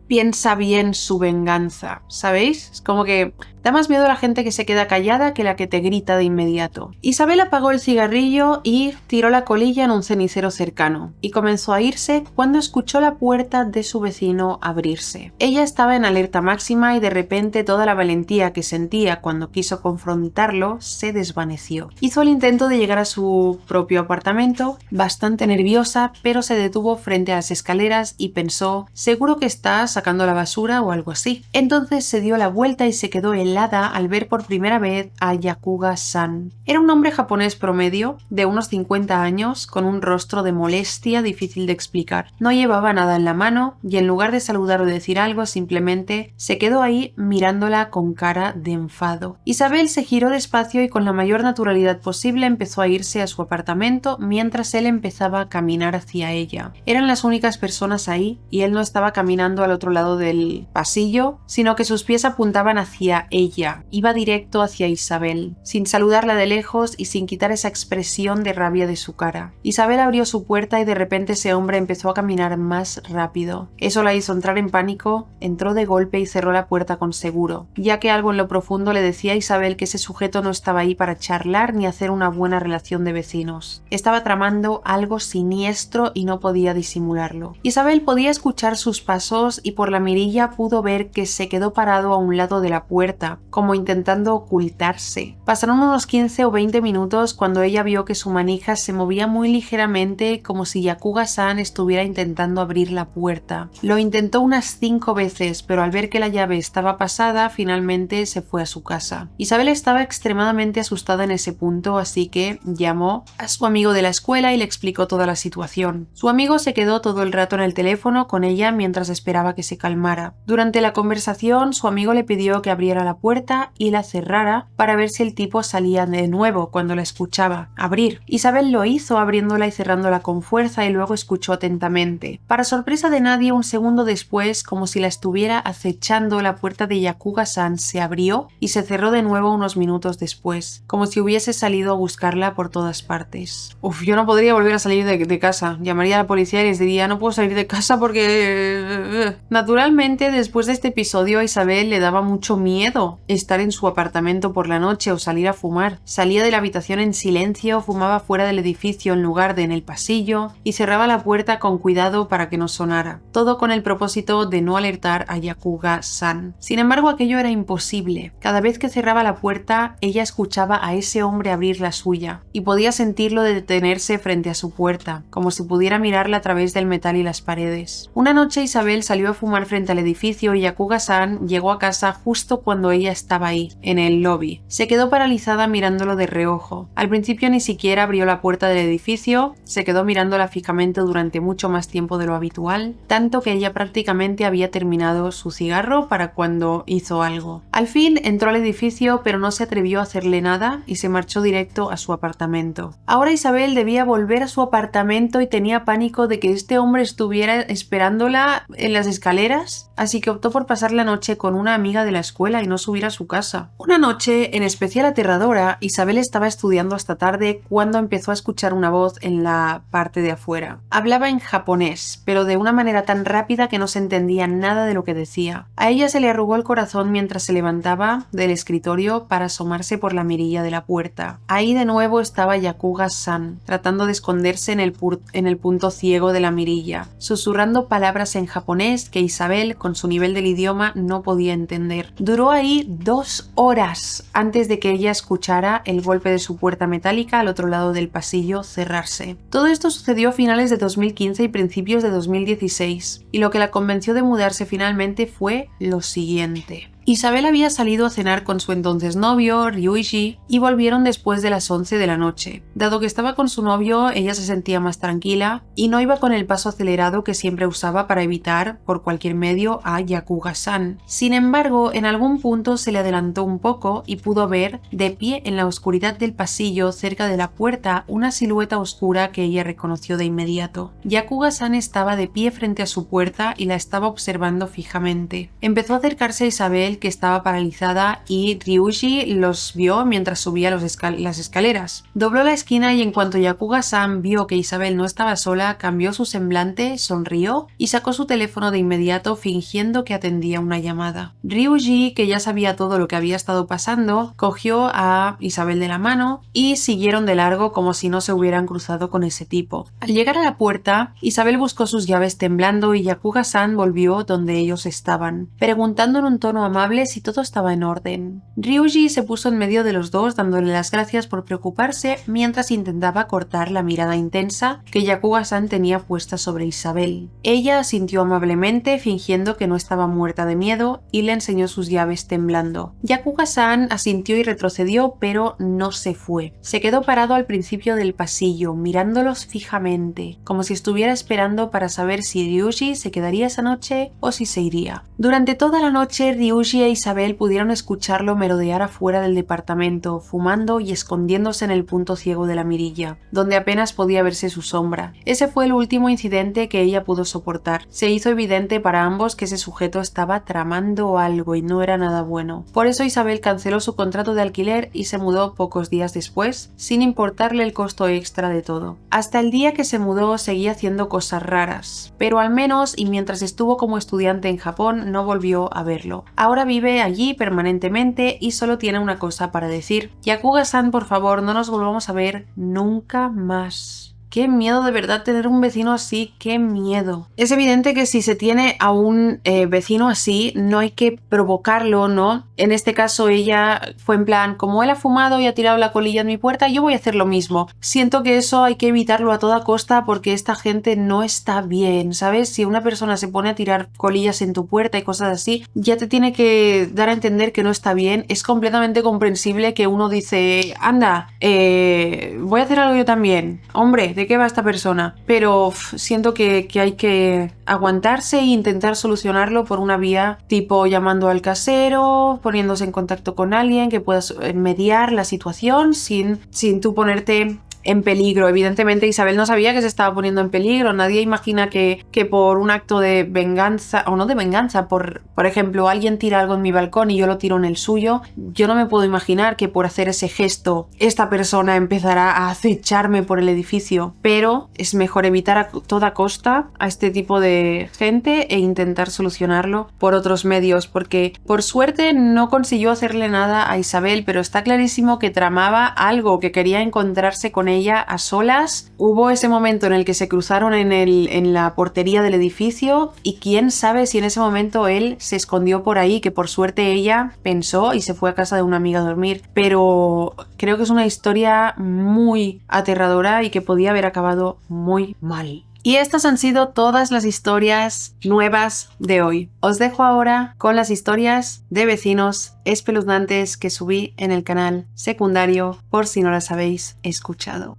piensa bien su venganza, ¿sabéis? Es como que da más miedo a la gente que se queda callada que la que te grita de inmediato. Isabel apagó el cigarrillo y tiró la colilla en un cenicero cercano y comenzó a irse cuando escuchó la puerta de su vecino abrirse. Ella estaba en alerta máxima y de repente toda la valentía que sentía cuando quiso confrontarlo se desvaneció. Hizo el intento de llegar a su propio apartamento, bastante nerviosa, pero se detuvo frente a las escaleras y pensó, seguro que está sacando la basura o algo así. Entonces se dio la vuelta y se quedó helada al ver por primera vez a Yakuga-san. Era un hombre japonés promedio, de unos 50 años, con un rostro de molestia difícil de explicar. No llevaba nada en la mano y en lugar de saludar o decir algo, simplemente se quedó ahí mirándola con cara de enfado. Isabel se giró despacio y con la mayor naturalidad posible empezó a irse a su apartamento mientras él empezaba a caminar hacia ella. Eran las únicas personas ahí y él no estaba caminando al otro lado del pasillo, sino que sus pies apuntaban hacia ella. Iba directo hacia Isabel, sin saludarla de lejos y sin quitar esa expresión de rabia de su cara. Isabel abrió su puerta y de repente ese hombre empezó a caminar más rápido. Eso la hizo entrar en pánico, entró de golpe y cerró la puerta con seguro, ya que algo en lo profundo le decía a Isabel que ese sujeto no estaba ahí para charlar ni hacer una buena relación de vecinos. Estaba tramando algo siniestro y no podía disimularlo. Isabel podía escuchar sus pasos y por la mirilla pudo ver que se quedó parado a un lado de la puerta, como intentando ocultarse. Pasaron unos 15 o 20 minutos cuando ella vio que su manija se movía muy ligeramente como si Yakuga-san estuviera intentando abrir la puerta. Lo intentó unas 5 veces, pero al ver que la llave estaba pasada, finalmente se fue a su casa. Isabel estaba extremadamente asustada en ese punto, así que llamó a su amigo de la escuela y le explicó toda la situación. Su amigo se quedó todo el rato en el teléfono con ella mientras esperaba que se calmara. Durante la conversación, su amigo le pidió que abriera la puerta y la cerrara para ver si el tipo salía de nuevo cuando la escuchaba abrir. Isabel lo hizo abriéndola y cerrándola con fuerza y luego escuchó atentamente. Para sorpresa de nadie, un segundo después, como si la estuviera acechando, la puerta de Yakuga-san se abrió y se cerró de nuevo unos minutos después, como si hubiese salido a buscarla por todas partes. Yo no podría volver a salir de casa. Llamaría a la policía y les diría, no puedo salir de casa porque... Naturalmente, después de este episodio, a Isabel le daba mucho miedo estar en su apartamento por la noche o salir a fumar. Salía de la habitación en silencio, fumaba fuera del edificio en lugar de en el pasillo y cerraba la puerta con cuidado para que no sonara. Todo con el propósito de no alertar a Yakuga-san. Sin embargo, aquello era imposible. Cada vez que cerraba la puerta, ella escuchaba a ese hombre abrir la suya y podía sentirlo detenerse frente a su puerta, como si pudiera mirarla a través del metal y las paredes. Una noche Isabel salió a fumar frente al edificio y Yakuga-san llegó a casa justo cuando ella estaba ahí, en el lobby. Se quedó paralizada mirándolo de reojo. Al principio ni siquiera abrió la puerta del edificio, se quedó mirándola fijamente durante mucho más tiempo de lo habitual, tanto que ella prácticamente había terminado su cigarro para cuando hizo algo. Al fin entró al edificio, pero no se atrevió a hacerle nada y se marchó directo a su apartamento. Ahora Isabel debía volver a su apartamento y tenía pánico de que este hombre estuviera esperándola en las escaleras. así que optó por pasar la noche con una amiga de la escuela y no subir a su casa. Una noche en especial aterradora, Isabel estaba estudiando hasta tarde cuando empezó a escuchar una voz en la parte de afuera. Hablaba en japonés, pero de una manera tan rápida que no se entendía nada de lo que decía. A ella se le arrugó el corazón mientras se levantaba del escritorio para asomarse por la mirilla de la puerta. Ahí de nuevo estaba Yakuga-san, tratando de esconderse en el punto ciego de la mirilla, susurrando palabras en japonés que Isabel, con su nivel del idioma, no podía entender. Duró ahí 2 horas antes de que ella escuchara el golpe de su puerta metálica al otro lado del pasillo cerrarse. Todo esto sucedió a finales de 2015 y principios de 2016, y lo que la convenció de mudarse finalmente fue lo siguiente. Isabel había salido a cenar con su entonces novio, Ryuichi, y volvieron después de las 11 de la noche. Dado que estaba con su novio, ella se sentía más tranquila y no iba con el paso acelerado que siempre usaba para evitar, por cualquier medio, a Yakuga-san. Sin embargo, en algún punto se le adelantó un poco y pudo ver, de pie en la oscuridad del pasillo cerca de la puerta, una silueta oscura que ella reconoció de inmediato. Yakuga-san estaba de pie frente a su puerta y la estaba observando fijamente. Empezó a acercarse a Isabel, que estaba paralizada, y Ryuji los vio mientras subía las escaleras. Dobló la esquina y en cuanto Yakuga-san vio que Isabel no estaba sola, cambió su semblante, sonrió y sacó su teléfono de inmediato fingiendo que atendía una llamada. Ryuji, que ya sabía todo lo que había estado pasando, cogió a Isabel de la mano y siguieron de largo como si no se hubieran cruzado con ese tipo. Al llegar a la puerta, Isabel buscó sus llaves temblando y Yakuga-san volvió donde ellos estaban, preguntando en un tono amable si todo estaba en orden. Ryuji se puso en medio de los dos dándole las gracias por preocuparse mientras intentaba cortar la mirada intensa que Yakuga-san tenía puesta sobre Isabel. Ella asintió amablemente fingiendo que no estaba muerta de miedo y le enseñó sus llaves temblando. Yakuga-san asintió y retrocedió, pero no se fue. Se quedó parado al principio del pasillo mirándolos fijamente, como si estuviera esperando para saber si Ryuji se quedaría esa noche o si se iría. Durante toda la noche Ryuji e Isabel pudieron escucharlo merodear afuera del departamento, fumando y escondiéndose en el punto ciego de la mirilla, donde apenas podía verse su sombra. Ese fue el último incidente que ella pudo soportar. Se hizo evidente para ambos que ese sujeto estaba tramando algo y no era nada bueno. Por eso Isabel canceló su contrato de alquiler y se mudó pocos días después, sin importarle el costo extra de todo. Hasta el día que se mudó seguía haciendo cosas raras, pero al menos, y mientras estuvo como estudiante en Japón, no volvió a verlo. Ahora vive allí permanentemente y solo tiene una cosa para decir: Yakuga-san, por favor, no nos volvamos a ver nunca más. Qué miedo de verdad tener un vecino así, qué miedo. Es evidente que si se tiene a un vecino así, no hay que provocarlo, ¿no? En este caso ella fue en plan, como él ha fumado y ha tirado la colilla en mi puerta, yo voy a hacer lo mismo. Siento que eso hay que evitarlo a toda costa porque esta gente no está bien, ¿sabes? Si una persona se pone a tirar colillas en tu puerta y cosas así, ya te tiene que dar a entender que no está bien. Es completamente comprensible que uno dice, anda, voy a hacer algo yo también. Hombre, ¿de qué va esta persona? Pero siento que hay que aguantarse e intentar solucionarlo por una vía tipo llamando al casero, poniéndose en contacto con alguien que pueda mediar la situación sin tú ponerte en peligro. Evidentemente Isabel no sabía que se estaba poniendo en peligro. Nadie imagina que por un acto de venganza, o no de venganza, por ejemplo, alguien tira algo en mi balcón y yo lo tiro en el suyo. Yo no me puedo imaginar que por hacer ese gesto esta persona empezará a acecharme por el edificio. Pero es mejor evitar a toda costa a este tipo de gente e intentar solucionarlo por otros medios, porque por suerte no consiguió hacerle nada a Isabel, pero está clarísimo que tramaba algo, que quería encontrarse con ella a solas. Hubo ese momento en el que se cruzaron en la portería del edificio y quién sabe si en ese momento él se escondió por ahí, que por suerte ella pensó y se fue a casa de una amiga a dormir. Pero creo que es una historia muy aterradora y que podía haber acabado muy mal. Y estas han sido todas las historias nuevas de hoy. Os dejo ahora con las historias de vecinos espeluznantes que subí en el canal secundario por si no las habéis escuchado.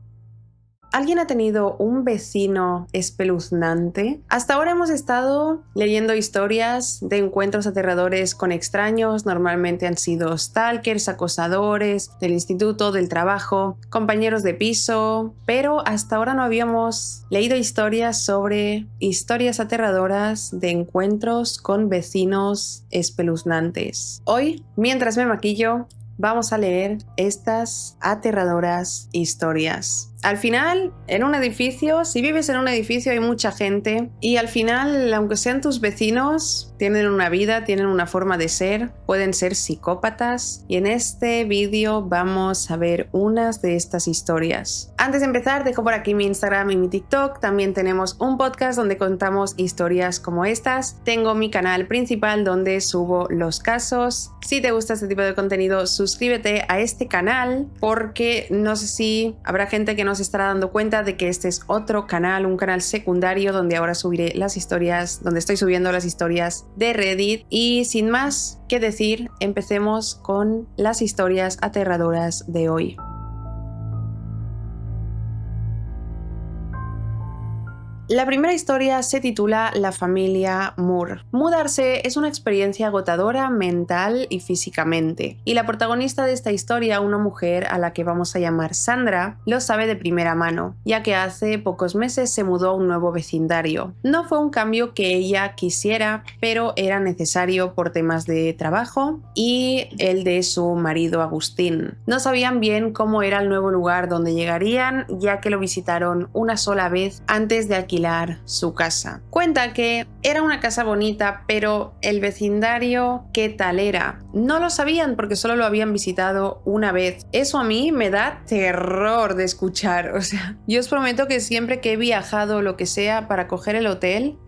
¿Alguien ha tenido un vecino espeluznante? Hasta ahora hemos estado leyendo historias de encuentros aterradores con extraños. Normalmente han sido stalkers, acosadores, del instituto, del trabajo, compañeros de piso, pero hasta ahora no habíamos leído historias sobre historias aterradoras de encuentros con vecinos espeluznantes. Hoy, mientras me maquillo, vamos a leer estas aterradoras historias. Al final, en un edificio, si vives en un edificio hay mucha gente y al final, aunque sean tus vecinos, tienen una vida, tienen una forma de ser, pueden ser psicópatas y en este vídeo vamos a ver unas de estas historias. Antes de empezar, dejo por aquí mi Instagram y mi TikTok. También tenemos un podcast donde contamos historias como estas. Tengo mi canal principal donde subo los casos. Si te gusta este tipo de contenido, suscríbete a este canal porque no sé si habrá gente que no se estará dando cuenta de que este es otro canal, un canal secundario donde ahora subiré las historias, donde estoy subiendo las historias de Reddit. Y sin más que decir, empecemos con las historias aterradoras de hoy. La primera historia se titula La familia Moore. Mudarse es una experiencia agotadora mental y físicamente, y la protagonista de esta historia, una mujer a la que vamos a llamar Sandra, lo sabe de primera mano, ya que hace pocos meses se mudó a un nuevo vecindario. No fue un cambio que ella quisiera, pero era necesario por temas de trabajo y el de su marido Agustín. No sabían bien cómo era el nuevo lugar donde llegarían, ya que lo visitaron una sola vez antes de alquilar su casa. Cuenta que era una casa bonita, pero el vecindario, ¿qué tal era? No lo sabían porque solo lo habían visitado una vez. Eso a mí me da terror de escuchar. O sea, yo os prometo que siempre que he viajado o lo que sea para coger el hotel,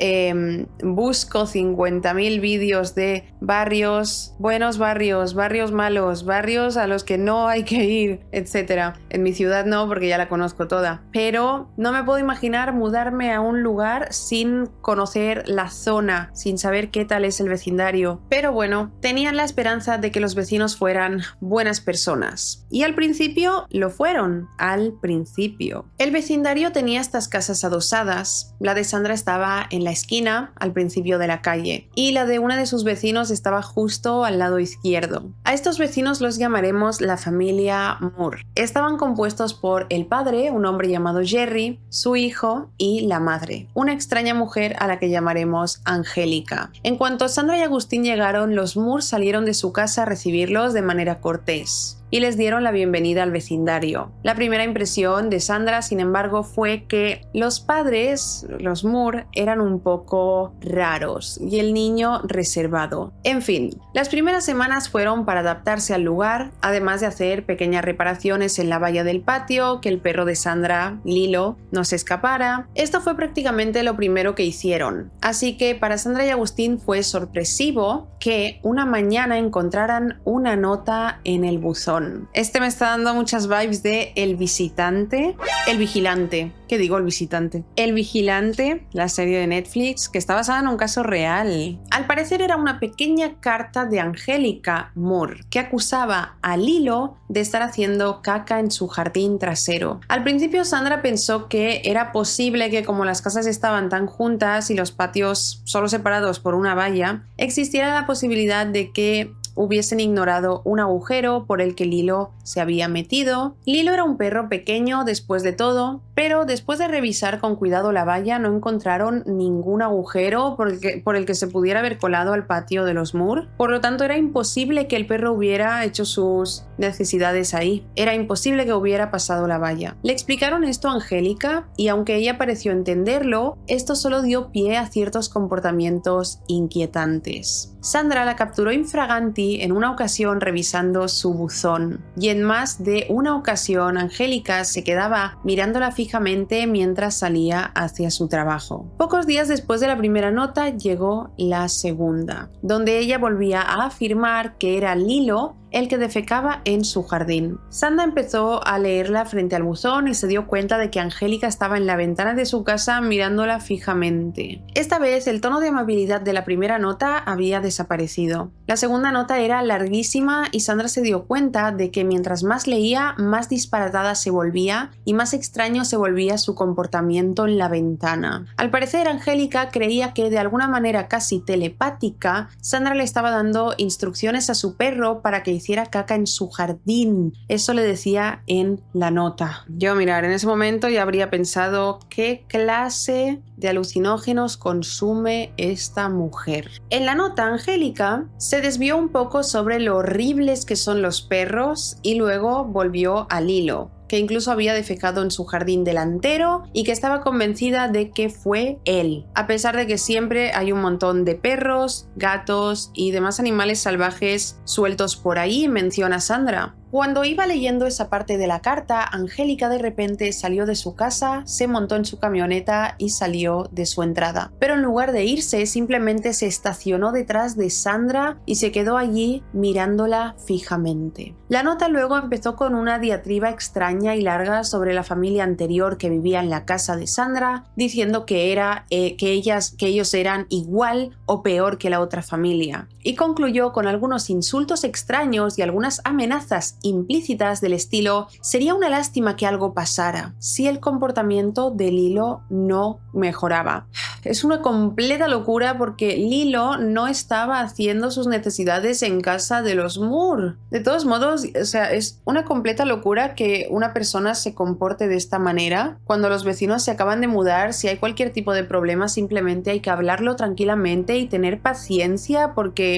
busco 50.000 vídeos de barrios, buenos barrios, barrios malos, barrios a los que no hay que ir, etc. En mi ciudad no, porque ya la conozco toda. Pero no me puedo imaginar mudarme a un lugar sin conocer la zona, sin saber qué tal es el vecindario. Pero bueno, tenían la esperanza de que los vecinos fueran buenas personas. Y al principio lo fueron, al principio. El vecindario tenía estas casas adosadas. La de Sandra estaba en la esquina, al principio de la calle, y la de una de sus vecinos estaba justo al lado izquierdo. A estos vecinos los llamaremos la familia Moore. Estaban compuestos por el padre, un hombre llamado Jerry, su hijo y la madre, una extraña mujer a la que llamaremos Angélica. En cuanto Sandra y Agustín llegaron, los Moore salieron de su casa a recibirlos de manera cortés y les dieron la bienvenida al vecindario. La primera impresión de Sandra, sin embargo, fue que los padres, los Moore, eran un poco raros y el niño reservado. En fin, las primeras semanas fueron para adaptarse al lugar, además de hacer pequeñas reparaciones en la valla del patio, que el perro de Sandra, Lilo, no se escapara. Esto fue prácticamente lo primero que hicieron. Así que para Sandra y Agustín fue sorpresivo que una mañana encontraran una nota en el buzón. Este me está dando muchas vibes de El Visitante, El Vigilante. ¿Qué digo? El Visitante. El Vigilante, la serie de Netflix, que está basada en un caso real. Al parecer era una pequeña carta de Angélica Moore, que acusaba a Lilo de estar haciendo caca en su jardín trasero. Al principio Sandra pensó que era posible que, como las casas estaban tan juntas y los patios solo separados por una valla, existiera la posibilidad de que hubiesen ignorado un agujero por el que Lilo se había metido. Lilo era un perro pequeño después de todo, pero después de revisar con cuidado la valla no encontraron ningún agujero por el que se pudiera haber colado al patio de los Moore. Por lo tanto, era imposible que el perro hubiera hecho sus necesidades ahí. Era imposible que hubiera pasado la valla. Le explicaron esto a Angélica y aunque ella pareció entenderlo, esto solo dio pie a ciertos comportamientos inquietantes. Sandra la capturó infraganti en una ocasión revisando su buzón y en más de una ocasión Angélica se quedaba mirándola fijamente mientras salía hacia su trabajo. Pocos días después de la primera nota llegó la segunda, donde ella volvía a afirmar que era Lilo el que defecaba en su jardín. Sandra empezó a leerla frente al buzón y se dio cuenta de que Angélica estaba en la ventana de su casa mirándola fijamente. Esta vez el tono de amabilidad de la primera nota había desaparecido. La segunda nota era larguísima y Sandra se dio cuenta de que mientras más leía, más disparatada se volvía y más extraño se volvía su comportamiento en la ventana. Al parecer, Angélica creía que de alguna manera casi telepática, Sandra le estaba dando instrucciones a su perro para que hiciera caca en su jardín. Eso le decía en la nota. Yo, mirar, en ese momento ya habría pensado qué clase de alucinógenos consume esta mujer. En la nota, Angélica se desvió un poco sobre lo horribles que son los perros y luego volvió al hilo, que incluso había defecado en su jardín delantero y que estaba convencida de que fue él, a pesar de que siempre hay un montón de perros, gatos y demás animales salvajes sueltos por ahí, menciona Sandra. Cuando iba leyendo esa parte de la carta, Angélica de repente salió de su casa, se montó en su camioneta y salió de su entrada. Pero en lugar de irse, simplemente se estacionó detrás de Sandra y se quedó allí mirándola fijamente. La nota luego empezó con una diatriba extraña y larga sobre la familia anterior que vivía en la casa de Sandra, diciendo que ellos eran igual o peor que la otra familia. Y concluyó con algunos insultos extraños y algunas amenazas implícitas del estilo: sería una lástima que algo pasara si el comportamiento de Lilo no mejoraba. Es una completa locura porque Lilo no estaba haciendo sus necesidades en casa de los Moore. De todos modos, es una completa locura que una persona se comporte de esta manera. Cuando los vecinos se acaban de mudar, si hay cualquier tipo de problema, simplemente hay que hablarlo tranquilamente y tener paciencia, porque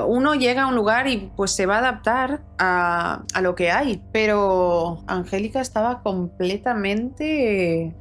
uno llega a un lugar y pues se va a adaptar a lo que hay. Pero Angélica estaba completamente...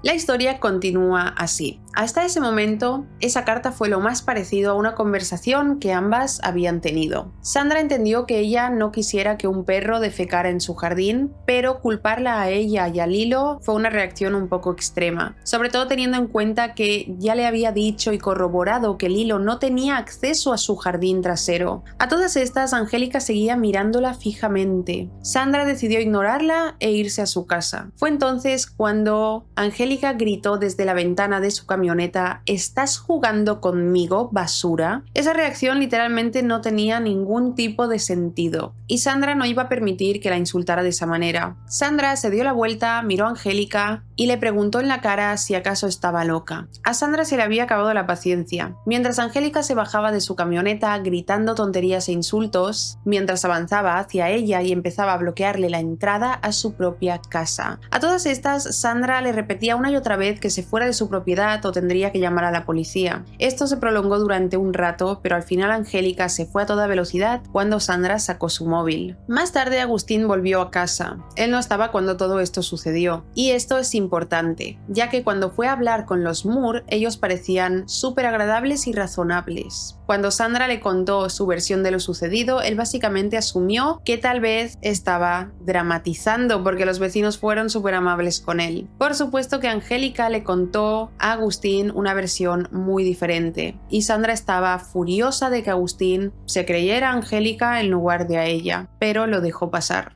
La historia continúa así. Hasta ese momento, esa carta fue lo más parecido a una conversación que ambas habían tenido. Sandra entendió que ella no quisiera que un perro defecara en su jardín, pero culparla a ella y a Lilo fue una reacción un poco extrema, sobre todo teniendo en cuenta que ya le había dicho y corroborado que Lilo no tenía acceso a su jardín trasero. A todas estas, Angélica seguía mirándola fijamente. Sandra decidió ignorarla e irse a su casa. Fue entonces cuando Angélica gritó desde la ventana de su camioneta: ¿estás jugando conmigo, basura? Esa reacción literalmente no tenía ningún tipo de sentido, y Sandra no iba a permitir que la insultara de esa manera. Sandra se dio la vuelta, miró a Angélica y le preguntó en la cara si acaso estaba loca. A Sandra se le había acabado la paciencia. Mientras Angélica se bajaba de su camioneta gritando tonterías e insultos, mientras avanzaba hacia ella y empezaba a bloquearle la entrada a su propia casa. A todas estas, Sandra le repetía una y otra vez que se fuera de su propiedad o tendría que llamar a la policía. Esto se prolongó durante un rato, pero al final Angélica se fue a toda velocidad cuando Sandra sacó su móvil. Más tarde Agustín volvió a casa. Él no estaba cuando todo esto sucedió, y esto es importante, ya que cuando fue a hablar con los Moore, ellos parecían súper agradables y razonables. Cuando Sandra le contó su versión de lo sucedido, él básicamente asumió que tal vez estaba dramatizando porque los vecinos fueron súper amables con él. Por supuesto que Angélica le contó a Agustín una versión muy diferente, y Sandra estaba furiosa de que Agustín se creyera a Angélica en lugar de a ella, pero lo dejó pasar.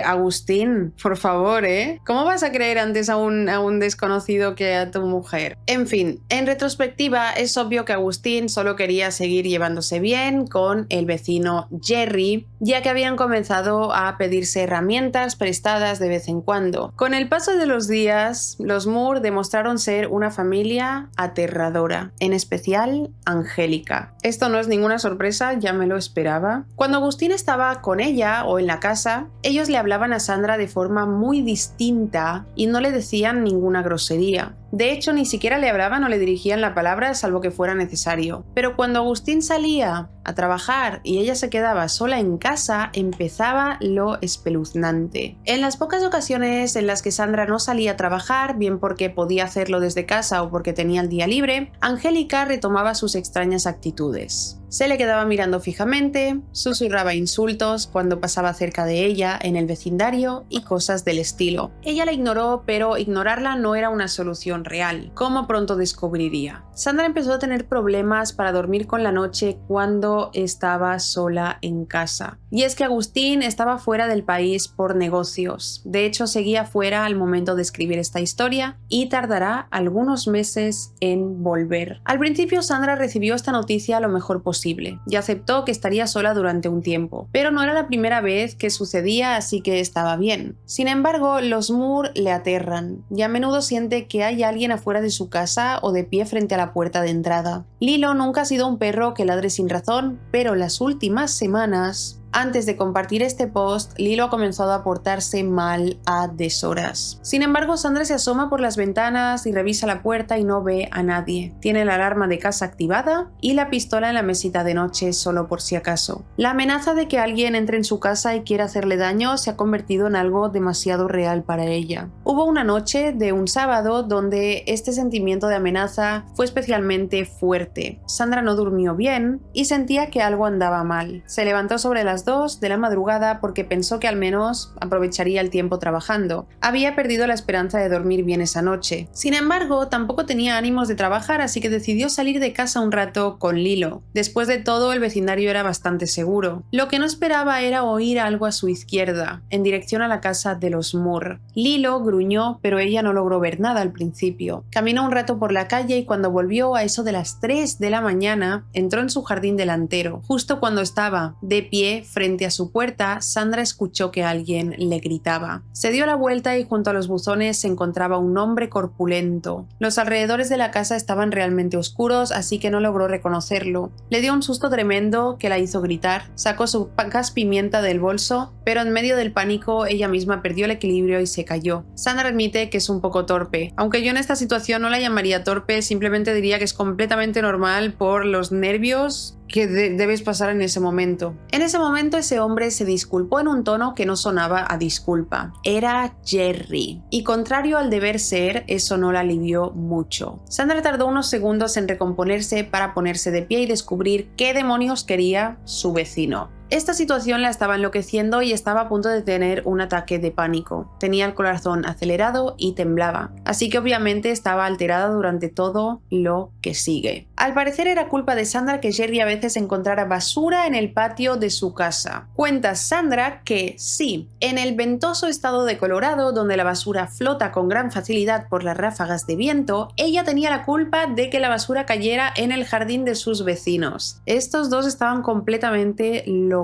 Agustín, por favor, ¿cómo vas a creer antes a un desconocido que a tu mujer? En fin, en retrospectiva es obvio que Agustín solo quería seguir llevándose bien con el vecino Jerry, ya que habían comenzado a pedirse herramientas prestadas de vez en cuando. Con el paso de los días, los Moore demostraron ser una familia aterradora, en especial Angélica. Esto no es ninguna sorpresa, ya me lo esperaba. Cuando Agustín estaba con ella o en la casa, ellos le hablaban a Sandra de forma muy distinta y no le decían ninguna grosería. De hecho, ni siquiera le hablaban o le dirigían la palabra, salvo que fuera necesario. Pero cuando Agustín salía a trabajar y ella se quedaba sola en casa, empezaba lo espeluznante. En las pocas ocasiones en las que Sandra no salía a trabajar, bien porque podía hacerlo desde casa o porque tenía el día libre, Angélica retomaba sus extrañas actitudes. Se le quedaba mirando fijamente, susurraba insultos cuando pasaba cerca de ella en el vecindario y cosas del estilo. Ella la ignoró, pero ignorarla no era una solución real, como pronto descubriría. Sandra empezó a tener problemas para dormir con la noche cuando estaba sola en casa. Y es que Agustín estaba fuera del país por negocios. De hecho, seguía fuera al momento de escribir esta historia y tardará algunos meses en volver. Al principio, Sandra recibió esta noticia lo mejor posible y aceptó que estaría sola durante un tiempo, pero no era la primera vez que sucedía, así que estaba bien. Sin embargo, los Moore le aterran y a menudo siente que hay alguien afuera de su casa o de pie frente a la puerta de entrada. Lilo nunca ha sido un perro que ladre sin razón, pero las últimas semanas... Antes de compartir este post, Lilo ha comenzado a portarse mal a deshoras. Sin embargo, Sandra se asoma por las ventanas y revisa la puerta y no ve a nadie. Tiene la alarma de casa activada y la pistola en la mesita de noche solo por si acaso. La amenaza de que alguien entre en su casa y quiera hacerle daño se ha convertido en algo demasiado real para ella. Hubo una noche de un sábado donde este sentimiento de amenaza fue especialmente fuerte. Sandra no durmió bien y sentía que algo andaba mal. Se levantó sobre las 2 de la madrugada porque pensó que al menos aprovecharía el tiempo trabajando. Había perdido la esperanza de dormir bien esa noche. Sin embargo, tampoco tenía ánimos de trabajar, así que decidió salir de casa un rato con Lilo. Después de todo, el vecindario era bastante seguro. Lo que no esperaba era oír algo a su izquierda, en dirección a la casa de los Moore. Lilo gruñó, pero ella no logró ver nada al principio. Caminó un rato por la calle y cuando volvió a eso de las 3 de la mañana, entró en su jardín delantero. Justo cuando estaba de pie frente a su puerta, Sandra escuchó que alguien le gritaba. Se dio la vuelta y junto a los buzones se encontraba un hombre corpulento. Los alrededores de la casa estaban realmente oscuros, así que no logró reconocerlo. Le dio un susto tremendo que la hizo gritar. Sacó su gas pimienta del bolso, pero en medio del pánico ella misma perdió el equilibrio y se cayó. Sandra admite que es un poco torpe. Aunque yo en esta situación no la llamaría torpe, simplemente diría que es completamente normal por los nervios que debes pasar en ese momento. En ese momento ese hombre se disculpó en un tono que no sonaba a disculpa. Era Jerry. Y contrario al deber ser, eso no la alivió mucho. Sandra tardó unos segundos en recomponerse para ponerse de pie y descubrir qué demonios quería su vecino. Esta situación la estaba enloqueciendo y estaba a punto de tener un ataque de pánico. Tenía el corazón acelerado y temblaba, así que obviamente estaba alterada durante todo lo que sigue. Al parecer era culpa de Sandra que Jerry a veces encontrara basura en el patio de su casa. Cuenta Sandra que sí, en el ventoso estado de Colorado, donde la basura flota con gran facilidad por las ráfagas de viento, ella tenía la culpa de que la basura cayera en el jardín de sus vecinos. Estos dos estaban completamente locos.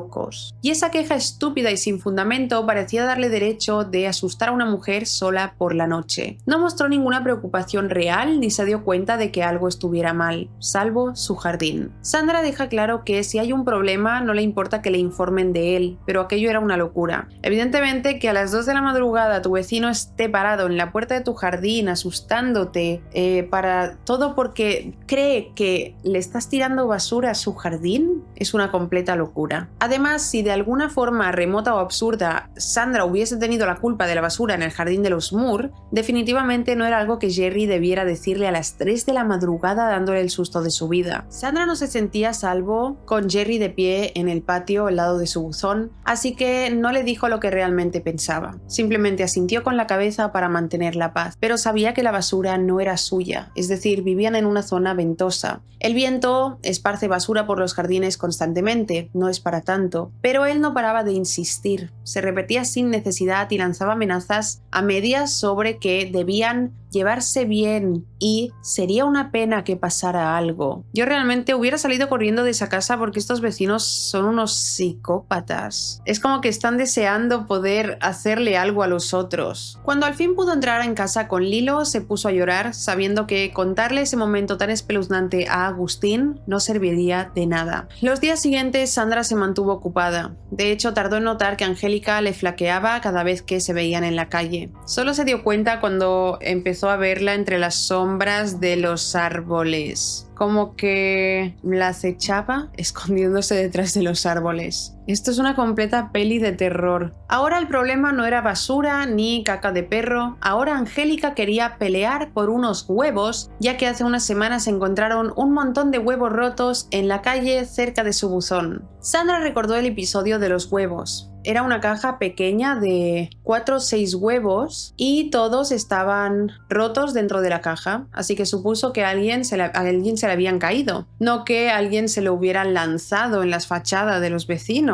Y esa queja estúpida y sin fundamento parecía darle derecho de asustar a una mujer sola por la noche. No mostró ninguna preocupación real ni se dio cuenta de que algo estuviera mal, salvo su jardín. Sandra deja claro que si hay un problema no le importa que le informen de él, pero aquello era una locura. Evidentemente que a las 2 de la madrugada tu vecino esté parado en la puerta de tu jardín asustándote para todo porque cree que le estás tirando basura a su jardín es una completa locura. Además, si de alguna forma remota o absurda Sandra hubiese tenido la culpa de la basura en el jardín de los Moore, definitivamente no era algo que Jerry debiera decirle a las 3 de la madrugada dándole el susto de su vida. Sandra no se sentía a salvo con Jerry de pie en el patio al lado de su buzón, así que no le dijo lo que realmente pensaba. Simplemente asintió con la cabeza para mantener la paz, pero sabía que la basura no era suya, es decir, vivían en una zona ventosa. El viento esparce basura por los jardines constantemente, no es para tanto, pero él no paraba de insistir. Se repetía sin necesidad y lanzaba amenazas a medias sobre que debían llevarse bien y sería una pena que pasara algo. Yo realmente hubiera salido corriendo de esa casa porque estos vecinos son unos psicópatas. Es como que están deseando poder hacerle algo a los otros. Cuando al fin pudo entrar en casa con Lilo, se puso a llorar sabiendo que contarle ese momento tan espeluznante a Agustín no serviría de nada. Los días siguientes Sandra se mantuvo ocupada. De hecho, tardó en notar que Angélica le flaqueaba cada vez que se veían en la calle. Solo se dio cuenta cuando empezó a verla entre las sombras de los árboles. como que la acechaba escondiéndose detrás de los árboles. Esto es una completa peli de terror. Ahora el problema no era basura ni caca de perro, ahora Angélica quería pelear por unos huevos, ya que hace unas semanas encontraron un montón de huevos rotos en la calle cerca de su buzón. Sandra recordó el episodio de los huevos. Era una caja pequeña de 4 o 6 huevos y todos estaban rotos dentro de la caja, así que supuso que a alguien se le habían caído, no que alguien se lo hubiera lanzado en las fachadas de los vecinos.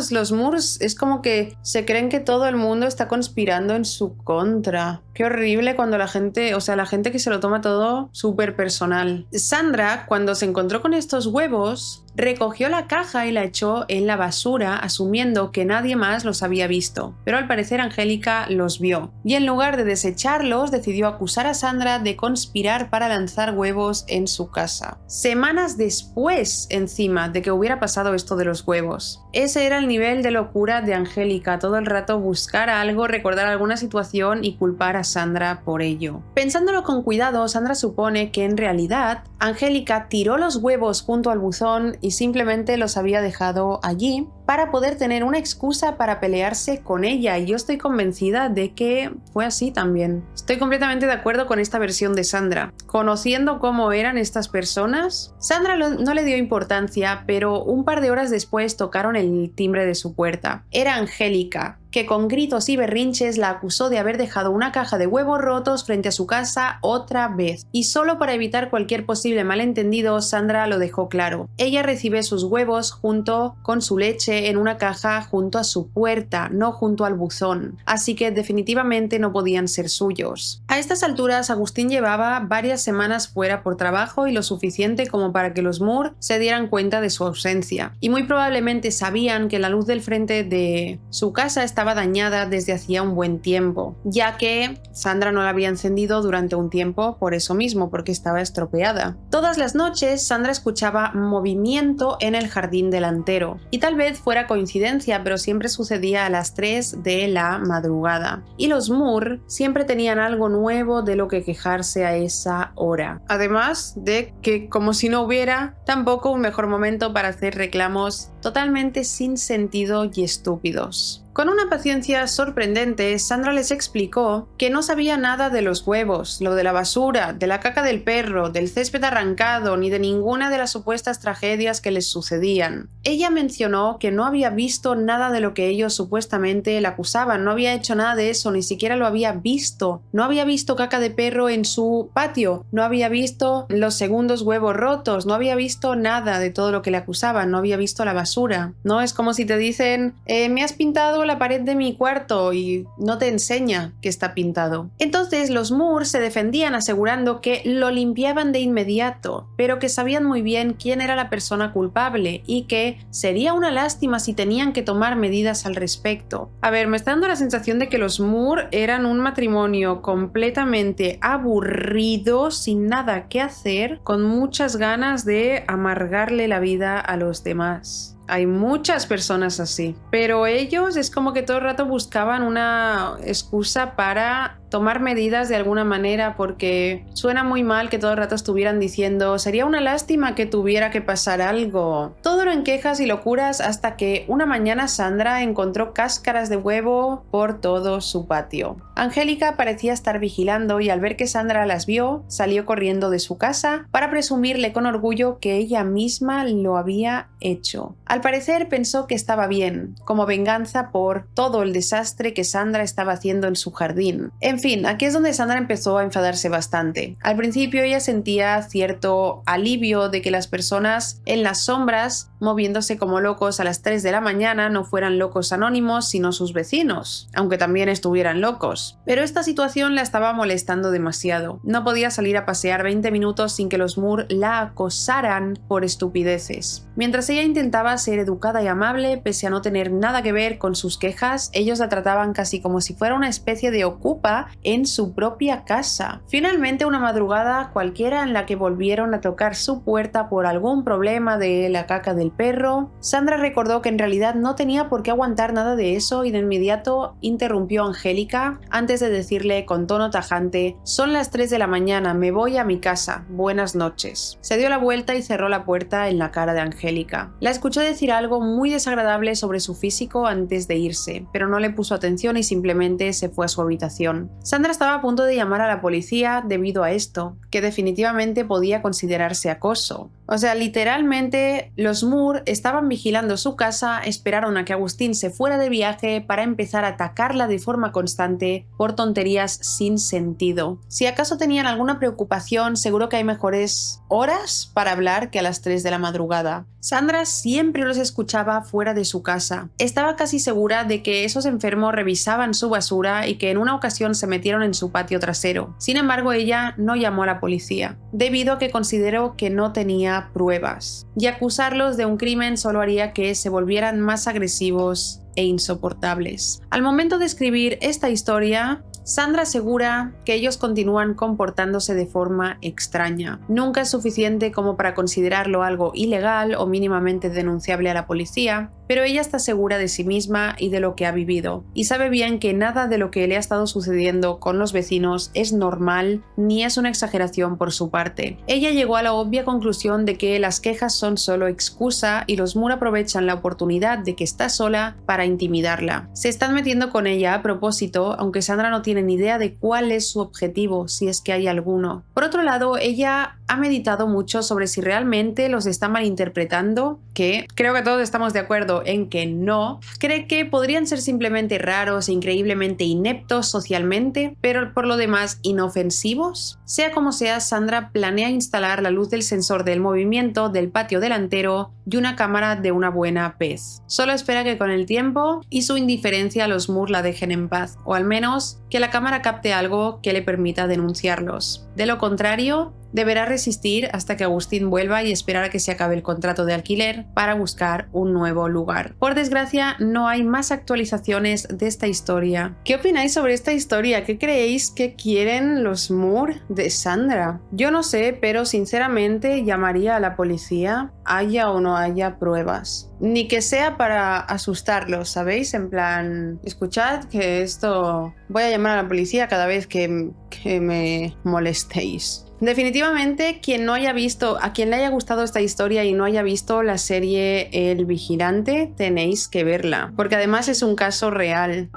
Los Moores, es como que se creen que todo el mundo está conspirando en su contra. Qué horrible cuando la gente que se lo toma todo súper personal. Sandra, cuando se encontró con estos huevos, recogió la caja y la echó en la basura, asumiendo que nadie más los había visto. Pero al parecer Angélica los vio. Y en lugar de desecharlos, decidió acusar a Sandra de conspirar para lanzar huevos en su casa. Semanas después, encima, de que hubiera pasado esto de los huevos. Ese era el nivel de locura de Angélica, todo el rato buscar algo, recordar alguna situación y culpar a Sandra por ello. Pensándolo con cuidado, Sandra supone que en realidad Angélica tiró los huevos junto al buzón y simplemente los había dejado allí para poder tener una excusa para pelearse con ella, y yo estoy convencida de que fue así también. Estoy completamente de acuerdo con esta versión de Sandra. Conociendo cómo eran estas personas, Sandra no le dio importancia, pero un par de horas después tocaron el timbre de su puerta. Era Angélica, que con gritos y berrinches la acusó de haber dejado una caja de huevos rotos frente a su casa otra vez. Y solo para evitar cualquier posible malentendido, Sandra lo dejó claro. Ella recibe sus huevos junto con su leche en una caja junto a su puerta, no junto al buzón. Así que definitivamente no podían ser suyos. A estas alturas, Agustín llevaba varias semanas fuera por trabajo y lo suficiente como para que los Moore se dieran cuenta de su ausencia. Y muy probablemente sabían que la luz del frente de su casa estaba dañada desde hacía un buen tiempo, ya que Sandra no la había encendido durante un tiempo por eso mismo, porque estaba estropeada. Todas las noches Sandra escuchaba movimiento en el jardín delantero, y tal vez fuera coincidencia, pero siempre sucedía a las 3 de la madrugada. Y los Moore siempre tenían algo nuevo de lo que quejarse a esa hora. Además de que, como si no hubiera tampoco un mejor momento para hacer reclamos totalmente sin sentido y estúpidos. Con una paciencia sorprendente, Sandra les explicó que no sabía nada de los huevos, lo de la basura, de la caca del perro, del césped arrancado, ni de ninguna de las supuestas tragedias que les sucedían. Ella mencionó que no había visto nada de lo que ellos supuestamente la acusaban, no había hecho nada de eso, ni siquiera lo había visto. No había visto caca de perro en su patio, no había visto los segundos huevos rotos, no había visto nada de todo lo que le acusaban, no había visto la basura. No es como si te dicen, me has pintado la pared de mi cuarto, y no te enseña que está pintado. Entonces los Moore se defendían asegurando que lo limpiaban de inmediato, pero que sabían muy bien quién era la persona culpable y que sería una lástima si tenían que tomar medidas al respecto. A ver, me está dando la sensación de que los Moore eran un matrimonio completamente aburrido, sin nada que hacer, con muchas ganas de amargarle la vida a los demás. Hay muchas personas así, pero ellos es como que todo el rato buscaban una excusa para tomar medidas de alguna manera, porque suena muy mal que todo el rato estuvieran diciendo sería una lástima que tuviera que pasar algo. Todo era en quejas y locuras hasta que una mañana Sandra encontró cáscaras de huevo por todo su patio. Angélica parecía estar vigilando y al ver que Sandra las vio, salió corriendo de su casa para presumirle con orgullo que ella misma lo había hecho. Al parecer pensó que estaba bien, como venganza por todo el desastre que Sandra estaba haciendo en su jardín. En fin, aquí es donde Sandra empezó a enfadarse bastante. Al principio ella sentía cierto alivio de que las personas en las sombras, moviéndose como locos a las 3 de la mañana, no fueran locos anónimos, sino sus vecinos, aunque también estuvieran locos. Pero esta situación la estaba molestando demasiado. No podía salir a pasear 20 minutos sin que los Moore la acosaran por estupideces. Mientras ella intentaba ser educada y amable, pese a no tener nada que ver con sus quejas, ellos la trataban casi como si fuera una especie de ocupa en su propia casa. Finalmente, una madrugada cualquiera en la que volvieron a tocar su puerta por algún problema de la caca del perro. Sandra recordó que en realidad no tenía por qué aguantar nada de eso y de inmediato interrumpió a Angélica antes de decirle con tono tajante: «Son las 3 de la mañana, me voy a mi casa, buenas noches». Se dio la vuelta y cerró la puerta en la cara de Angélica. La escuchó decir algo muy desagradable sobre su físico antes de irse, pero no le puso atención y simplemente se fue a su habitación. Sandra estaba a punto de llamar a la policía debido a esto, que definitivamente podía considerarse acoso. O sea, literalmente los Moore estaban vigilando su casa, esperaron a que Agustín se fuera de viaje para empezar a atacarla de forma constante por tonterías sin sentido. Si acaso tenían alguna preocupación, seguro que hay mejores horas para hablar que a las 3 de la madrugada. Sandra siempre los escuchaba fuera de su casa. Estaba casi segura de que esos enfermos revisaban su basura y que en una ocasión se metieron en su patio trasero. Sin embargo, ella no llamó a la policía, debido a que consideró que no tenía pruebas. Y acusarlos de un crimen solo haría que se volvieran más agresivos e insoportables. Al momento de escribir esta historia, Sandra asegura que ellos continúan comportándose de forma extraña. Nunca es suficiente como para considerarlo algo ilegal o mínimamente denunciable a la policía, pero ella está segura de sí misma y de lo que ha vivido, y sabe bien que nada de lo que le ha estado sucediendo con los vecinos es normal ni es una exageración por su parte. Ella llegó a la obvia conclusión de que las quejas son solo excusa y los Moore aprovechan la oportunidad de que está sola para intimidarla. Se están metiendo con ella a propósito, aunque Sandra no tiene ni idea de cuál es su objetivo, si es que hay alguno. Por otro lado, ella ha meditado mucho sobre si realmente los está malinterpretando, que creo que todos estamos de acuerdo en que no. Cree que podrían ser simplemente raros e increíblemente ineptos socialmente, pero por lo demás inofensivos. Sea como sea, Sandra planea instalar la luz del sensor del movimiento del patio delantero y una cámara de una buena pez. Solo espera que con el tiempo y su indiferencia los Moore la dejen en paz, o al menos que la cámara capte algo que le permita denunciarlos. De lo contrario, deberá resistir hasta que Agustín vuelva y esperar a que se acabe el contrato de alquiler para buscar un nuevo lugar. Por desgracia, no hay más actualizaciones de esta historia. ¿Qué opináis sobre esta historia? ¿Qué creéis que quieren los Moore de Sandra? Yo no sé, pero sinceramente llamaría a la policía, haya o no haya pruebas. Ni que sea para asustarlos, ¿sabéis? En plan, escuchad que esto... Voy a llamar a la policía cada vez que me molestéis. Definitivamente, a quien le haya gustado esta historia y no haya visto la serie El Vigilante, tenéis que verla, porque además es un caso real.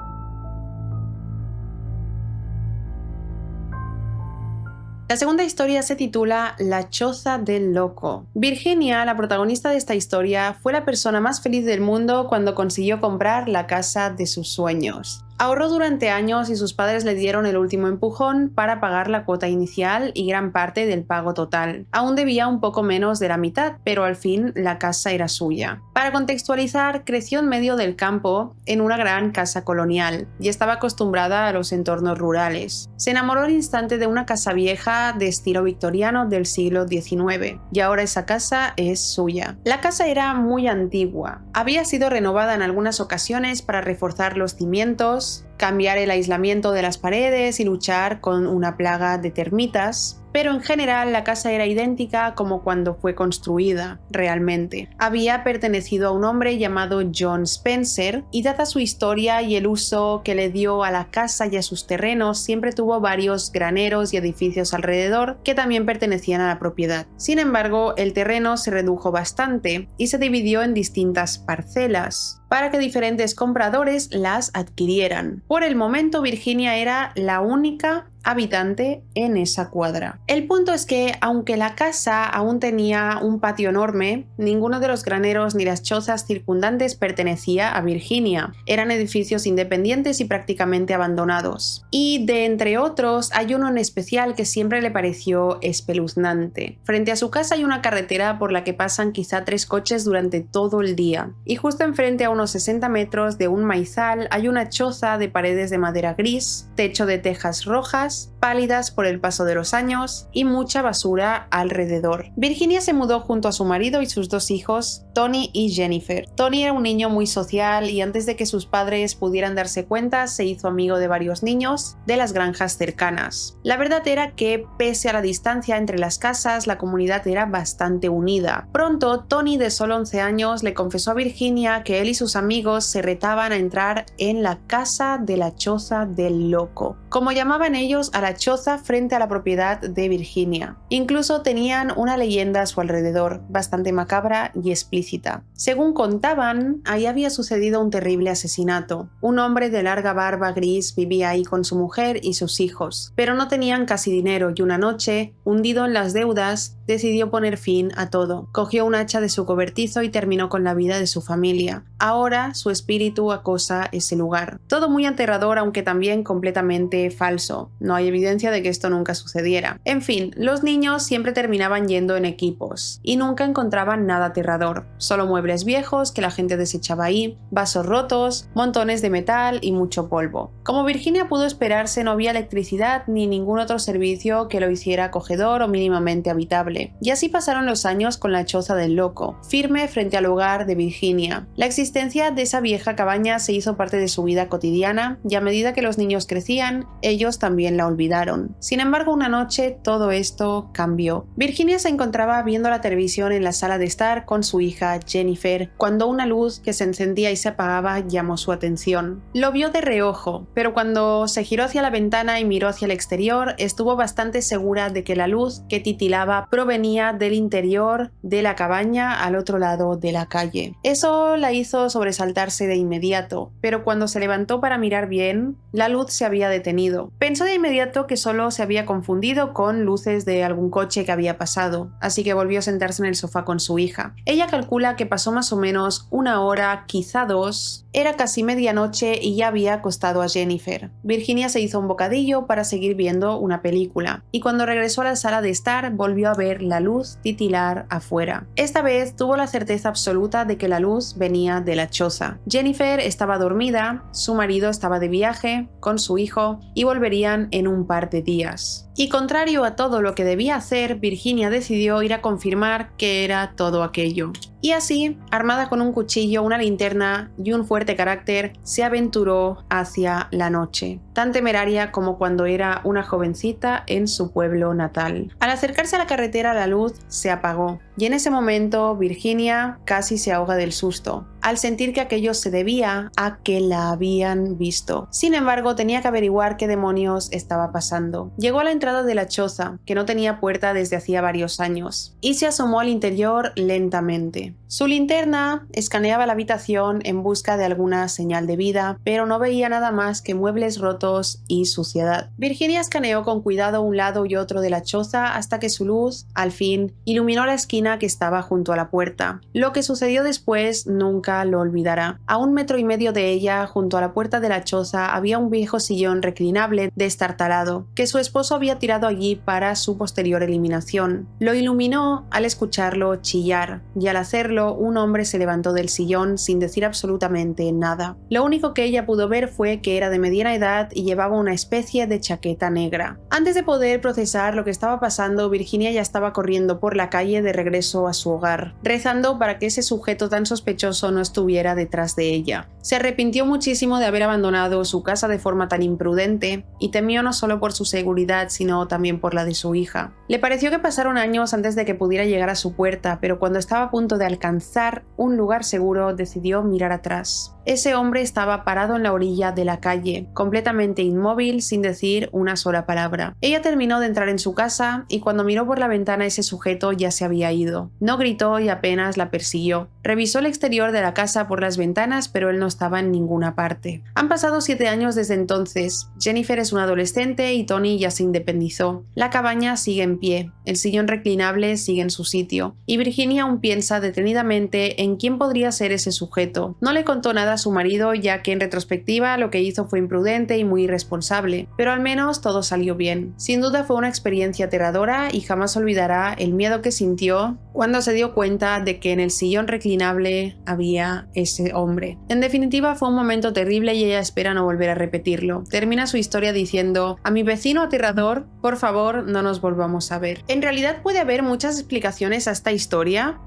La segunda historia se titula La choza del loco. Virginia, la protagonista de esta historia, fue la persona más feliz del mundo cuando consiguió comprar la casa de sus sueños. Ahorró durante años y sus padres le dieron el último empujón para pagar la cuota inicial y gran parte del pago total. Aún debía un poco menos de la mitad, pero al fin la casa era suya. Para contextualizar, creció en medio del campo en una gran casa colonial y estaba acostumbrada a los entornos rurales. Se enamoró al instante de una casa vieja de estilo victoriano del siglo XIX y ahora esa casa es suya. La casa era muy antigua. Había sido renovada en algunas ocasiones para reforzar los cimientos, cambiar el aislamiento de las paredes y luchar con una plaga de termitas, pero en general la casa era idéntica como cuando fue construida realmente. Había pertenecido a un hombre llamado John Spencer y dada su historia y el uso que le dio a la casa y a sus terrenos, siempre tuvo varios graneros y edificios alrededor que también pertenecían a la propiedad. Sin embargo, el terreno se redujo bastante y se dividió en distintas parcelas para que diferentes compradores las adquirieran. Por el momento, Virginia era la única habitante en esa cuadra. El punto es que, aunque la casa aún tenía un patio enorme, ninguno de los graneros ni las chozas circundantes pertenecía a Virginia. Eran edificios independientes y prácticamente abandonados. Y de entre otros, hay uno en especial que siempre le pareció espeluznante. Frente a su casa hay una carretera por la que pasan quizá 3 coches durante todo el día. Y justo enfrente, a unos 60 metros de un maizal, hay una choza de paredes de madera gris, techo de tejas rojas viejas, pálidas por el paso de los años y mucha basura alrededor. Virginia se mudó junto a su marido y sus 2 hijos, Tony y Jennifer. Tony era un niño muy social y antes de que sus padres pudieran darse cuenta, se hizo amigo de varios niños de las granjas cercanas. La verdad era que, pese a la distancia entre las casas, la comunidad era bastante unida. Pronto, Tony, de solo 11 años, le confesó a Virginia que él y sus amigos se retaban a entrar en la casa de la choza del loco, como llamaban ellos a la choza frente a la propiedad de Virginia. Incluso tenían una leyenda a su alrededor, bastante macabra y explícita. Según contaban, ahí había sucedido un terrible asesinato. Un hombre de larga barba gris vivía ahí con su mujer y sus hijos, pero no tenían casi dinero y una noche, hundido en las deudas, decidió poner fin a todo. Cogió un hacha de su cobertizo y terminó con la vida de su familia. Ahora su espíritu acosa ese lugar. Todo muy aterrador, aunque también completamente falso. No hay evidencia de que esto nunca sucediera. En fin, los niños siempre terminaban yendo en equipos y nunca encontraban nada aterrador. Solo muebles viejos que la gente desechaba ahí, vasos rotos, montones de metal y mucho polvo. Como Virginia pudo esperarse, no había electricidad ni ningún otro servicio que lo hiciera acogedor o mínimamente habitable. Y así pasaron los años con la choza del loco, firme frente al hogar de Virginia. La existencia de esa vieja cabaña se hizo parte de su vida cotidiana y a medida que los niños crecían, ellos también la olvidaron. Sin embargo, una noche todo esto cambió. Virginia se encontraba viendo la televisión en la sala de estar con su hija Jennifer cuando una luz que se encendía y se apagaba llamó su atención. Lo vio de reojo, pero cuando se giró hacia la ventana y miró hacia el exterior, estuvo bastante segura de que la luz que titilaba provenía del interior de la cabaña al otro lado de la calle. Eso la hizo sobresaltarse de inmediato, pero cuando se levantó para mirar bien, la luz se había detenido. Pensó de inmediato que solo se había confundido con luces de algún coche que había pasado, así que volvió a sentarse en el sofá con su hija. Ella calcula que pasó más o menos 1 hora, quizá 2. Era casi medianoche y ya había acostado a Jennifer. Virginia se hizo un bocadillo para seguir viendo una película, y cuando regresó a la sala de estar volvió a ver la luz titilar afuera. Esta vez tuvo la certeza absoluta de que la luz venía de la choza. Jennifer estaba dormida, su marido estaba de viaje con su hijo y volverían en un par de días. Y contrario a todo lo que debía hacer, Virginia decidió ir a confirmar que era todo aquello. Y así, armada con un cuchillo, una linterna y un fuerte carácter, se aventuró hacia la noche, tan temeraria como cuando era una jovencita en su pueblo natal. Al acercarse a la carretera, la luz se apagó, y en ese momento Virginia casi se ahoga del susto, al sentir que aquello se debía a que la habían visto. Sin embargo, tenía que averiguar qué demonios estaba pasando. Llegó a la entrada de la choza, que no tenía puerta desde hacía varios años, y se asomó al interior lentamente. Su linterna escaneaba la habitación en busca de alguna señal de vida, pero no veía nada más que muebles rotos y suciedad. Virginia escaneó con cuidado un lado y otro de la choza hasta que su luz, al fin, iluminó la esquina que estaba junto a la puerta. Lo que sucedió después nunca lo olvidará. A 1,5 metros de ella, junto a la puerta de la choza, había un viejo sillón reclinable destartalado, que su esposo había tirado allí para su posterior eliminación. Lo iluminó al escucharlo chillar, y al hacerlo, un hombre se levantó del sillón sin decir absolutamente nada. Lo único que ella pudo ver fue que era de mediana edad y llevaba una especie de chaqueta negra. Antes de poder procesar lo que estaba pasando, Virginia ya estaba corriendo por la calle de regreso a su hogar, rezando para que ese sujeto tan sospechoso no estuviera detrás de ella. Se arrepintió muchísimo de haber abandonado su casa de forma tan imprudente y temió no solo por su seguridad, sino también por la de su hija. Le pareció que pasaron años antes de que pudiera llegar a su puerta, pero cuando estaba a punto de alcanzar un lugar seguro, decidió mirar atrás. Ese hombre estaba parado en la orilla de la calle, completamente inmóvil, sin decir una sola palabra. Ella terminó de entrar en su casa y cuando miró por la ventana ese sujeto ya se había ido. No gritó y apenas la persiguió. Revisó el exterior de la casa por las ventanas, pero él no estaba en ninguna parte. Han pasado 7 años desde entonces. Jennifer es una adolescente y Tony ya se independizó. La cabaña sigue en pie, el sillón reclinable sigue en su sitio, y Virginia aún piensa detenidamente en quién podría ser ese sujeto. No le contó nada a su marido, ya que en retrospectiva lo que hizo fue imprudente y muy irresponsable, pero al menos todo salió bien. Sin duda fue una experiencia aterradora y jamás olvidará el miedo que sintió cuando se dio cuenta de que en el sillón reclinable había ese hombre. En definitiva, definitiva fue un momento terrible y ella espera no volver a repetirlo. Termina su historia diciendo: a mi vecino aterrador, por favor, no nos volvamos a ver. En realidad puede haber muchas explicaciones a esta historia.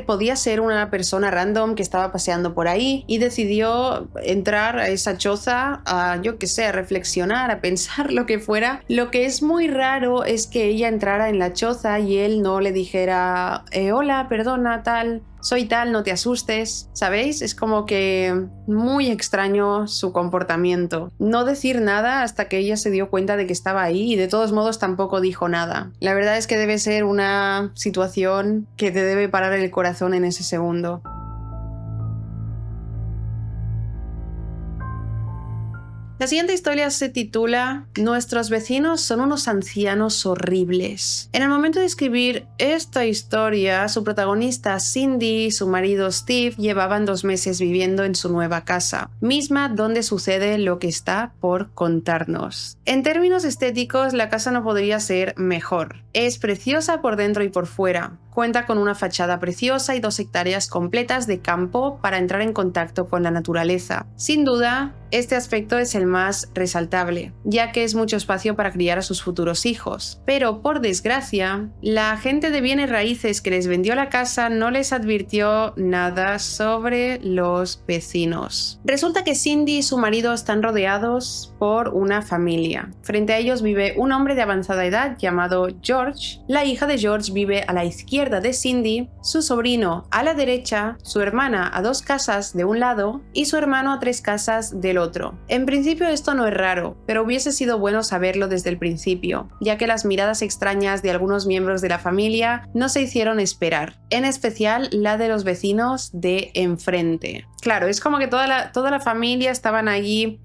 Podía ser una persona random que estaba paseando por ahí y decidió entrar a esa choza a, yo qué sé, a reflexionar, a pensar lo que fuera. Lo que es muy raro es que ella entrara en la choza y él no le dijera hola, perdona, tal, soy tal, no te asustes, ¿sabéis? Es como que muy extraño su comportamiento. No decir nada hasta que ella se dio cuenta de que estaba ahí y de todos modos tampoco dijo nada. La verdad es que debe ser una situación que te debe parar el corazón en ese segundo. La siguiente historia se titula Nuestros vecinos son unos ancianos horribles. En el momento de escribir esta historia, su protagonista Cindy y su marido Steve llevaban 2 meses viviendo en su nueva casa, misma donde sucede lo que está por contarnos. En términos estéticos, la casa no podría ser mejor. Es preciosa por dentro y por fuera. Cuenta con una fachada preciosa y 2 hectáreas completas de campo para entrar en contacto con la naturaleza. Sin duda, este aspecto es el más resaltable, ya que es mucho espacio para criar a sus futuros hijos. Pero, por desgracia, la gente de bienes raíces que les vendió la casa no les advirtió nada sobre los vecinos. Resulta que Cindy y su marido están rodeados por una familia. Frente a ellos vive un hombre de avanzada edad llamado George. La hija de George vive a la izquierda de Cindy, su sobrino a la derecha, su hermana a 2 casas de un lado y su hermano a 3 casas del otro. En principio esto no es raro, pero hubiese sido bueno saberlo desde el principio, ya que las miradas extrañas de algunos miembros de la familia no se hicieron esperar, en especial la de los vecinos de enfrente. Claro, es como que toda la familia estaban allí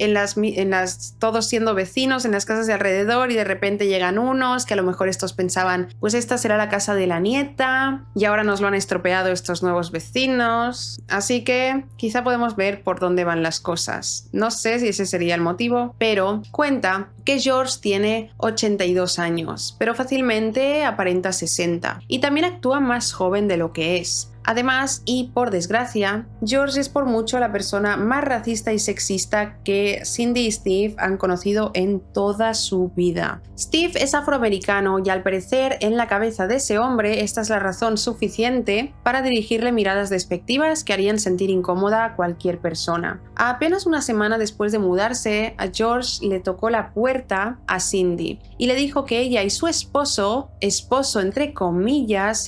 todos siendo vecinos en las casas de alrededor y de repente llegan unos que a lo mejor estos pensaban, pues esta será la casa de la nieta y ahora nos lo han estropeado estos nuevos vecinos. Así que quizá podemos ver por dónde van las cosas. No sé si ese sería el motivo, pero cuenta que George tiene 82 años, pero fácilmente aparenta 60 y también actúa más joven de lo que es. Además, y por desgracia, George es por mucho la persona más racista y sexista que Cindy y Steve han conocido en toda su vida. Steve es afroamericano y al parecer en la cabeza de ese hombre esta es la razón suficiente para dirigirle miradas despectivas que harían sentir incómoda a cualquier persona. A apenas una semana después de mudarse, a George le tocó la puerta a Cindy y le dijo que ella y su esposo entre comillas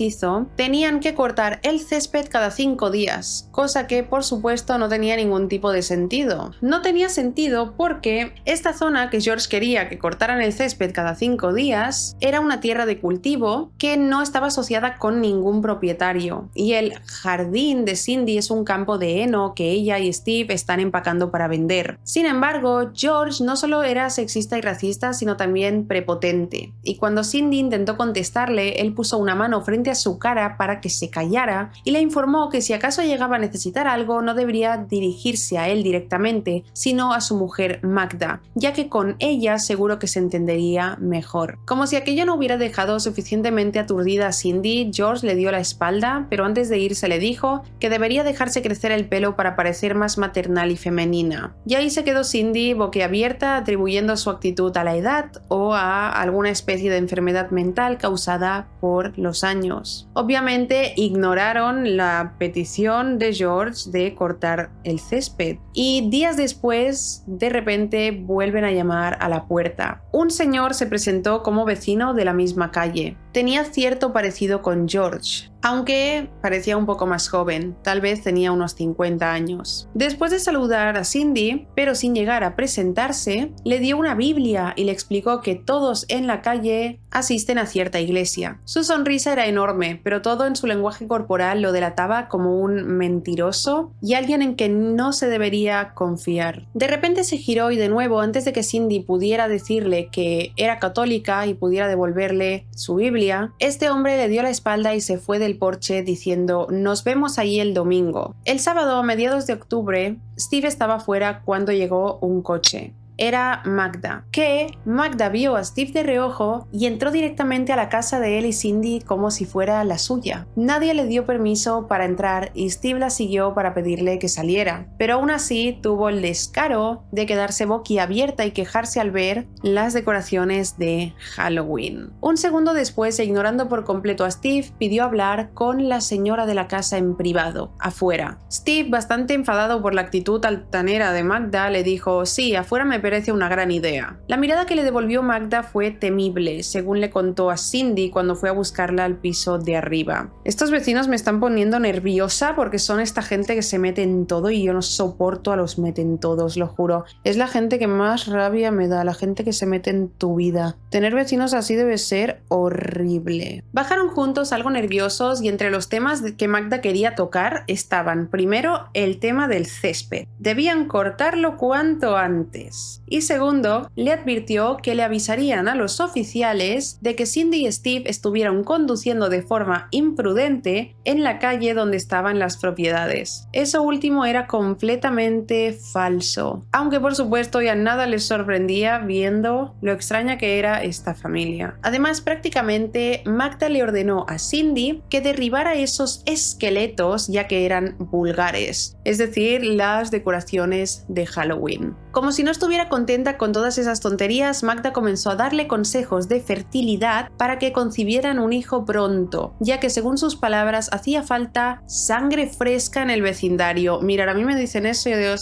tenían que cortar el césped cada 5 días, cosa que por supuesto no tenía ningún tipo de sentido. No tenía sentido porque esta zona que George quería que cortaran el césped cada 5 días era una tierra de cultivo que no estaba asociada con ningún propietario y el jardín de Cindy es un campo de heno que ella y Steve están empacando para vender. Sin embargo, George no solo era sexista y racista, sino también prepotente, y cuando Cindy intentó contestarle, él puso una mano frente a su cara para que se callara y le informó que si acaso llegaba a necesitar algo no debería dirigirse a él directamente, sino a su mujer Magda, ya que con ella seguro que se entendería mejor. Como si aquello no hubiera dejado suficientemente aturdida a Cindy, George le dio la espalda, pero antes de irse le dijo que debería dejarse crecer el pelo para parecer más maternal y femenina. Y ahí se quedó Cindy boquiabierta, atribuyendo su actitud a la edad o a alguna especie de enfermedad mental causada por los años. Obviamente ignoraron la petición de George de cortar el césped y días después de repente vuelven a llamar a la puerta. Un señor se presentó como vecino de la misma calle. Tenía cierto parecido con George, aunque parecía un poco más joven, tal vez tenía unos 50 años. Después de saludar a Cindy, pero sin llegar a presentarse, le dio una Biblia y le explicó que todos en la calle asisten a cierta iglesia. Su sonrisa era enorme, pero todo en su lenguaje corporal lo delataba como un mentiroso y alguien en que no se debería confiar. De repente se giró y de nuevo, antes de que Cindy pudiera decirle que era católica y pudiera devolverle su Biblia, este hombre le dio la espalda y se fue del porche diciendo: nos vemos ahí el domingo. El sábado, a mediados de octubre, Steve estaba fuera cuando llegó un coche. era Magda, que Magda vio a Steve de reojo y entró directamente a la casa de él y Cindy como si fuera la suya. Nadie le dio permiso para entrar y Steve la siguió para pedirle que saliera, pero aún así tuvo el descaro de quedarse boquiabierta y quejarse al ver las decoraciones de Halloween. Un segundo después, ignorando por completo a Steve, pidió hablar con la señora de la casa en privado, afuera. Steve, bastante enfadado por la actitud altanera de Magda, le dijo: sí, afuera me parece una gran idea. La mirada que le devolvió Magda fue temible, según le contó a Cindy cuando fue a buscarla al piso de arriba. Estos vecinos me están poniendo nerviosa porque son esta gente que se mete en todo y yo no soporto a los meten todos, lo juro. Es la gente que más rabia me da, la gente que se mete en tu vida. Tener vecinos así debe ser horrible. Bajaron juntos algo nerviosos y entre los temas que Magda quería tocar estaban, primero, el tema del césped. Debían cortarlo cuanto antes. Y segundo, le advirtió que le avisarían a los oficiales de que Cindy y Steve estuvieron conduciendo de forma imprudente en la calle donde estaban las propiedades. Eso último era completamente falso, aunque por supuesto ya nada les sorprendía viendo lo extraña que era esta familia. Además, prácticamente Magda le ordenó a Cindy que derribara esos esqueletos ya que eran vulgares, es decir, las decoraciones de Halloween. Como si no estuviera contenta con todas esas tonterías, Magda comenzó a darle consejos de fertilidad para que concibieran un hijo pronto, ya que según sus palabras hacía falta sangre fresca en el vecindario. Mira, a mí me dicen eso y yo digo,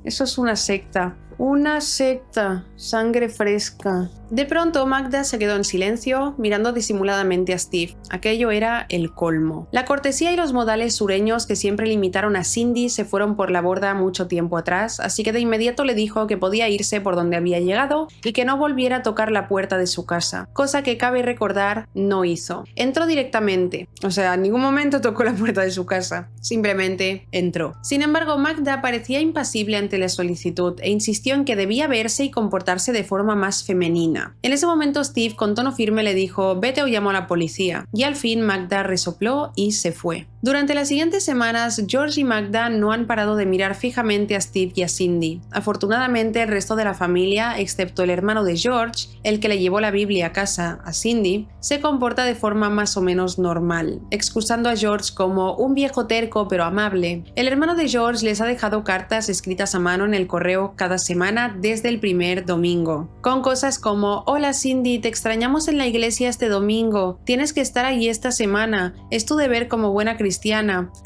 eso es una secta. Una secta, sangre fresca. De pronto Magda se quedó en silencio, mirando disimuladamente a Steve. Aquello era el colmo. La cortesía y los modales sureños que siempre limitaron a Cindy se fueron por la borda mucho tiempo atrás, así que de inmediato le dijo que podía irse por donde había llegado y que no volviera a tocar la puerta de su casa, cosa que cabe recordar no hizo. Entró directamente, o sea, en ningún momento tocó la puerta de su casa, simplemente entró. Sin embargo, Magda parecía impasible ante la solicitud e insistió en que debía verse y comportarse de forma más femenina. En ese momento Steve con tono firme le dijo: vete o llamo a la policía, y al fin Magda resopló y se fue. Durante las siguientes semanas, George y Magda no han parado de mirar fijamente a Steve y a Cindy. Afortunadamente, el resto de la familia, excepto el hermano de George, el que le llevó la Biblia a casa a Cindy, se comporta de forma más o menos normal, excusando a George como un viejo terco pero amable. El hermano de George les ha dejado cartas escritas a mano en el correo cada semana desde el primer domingo, con cosas como: hola Cindy, te extrañamos en la iglesia este domingo, tienes que estar allí esta semana, es tu deber como buena cristiana.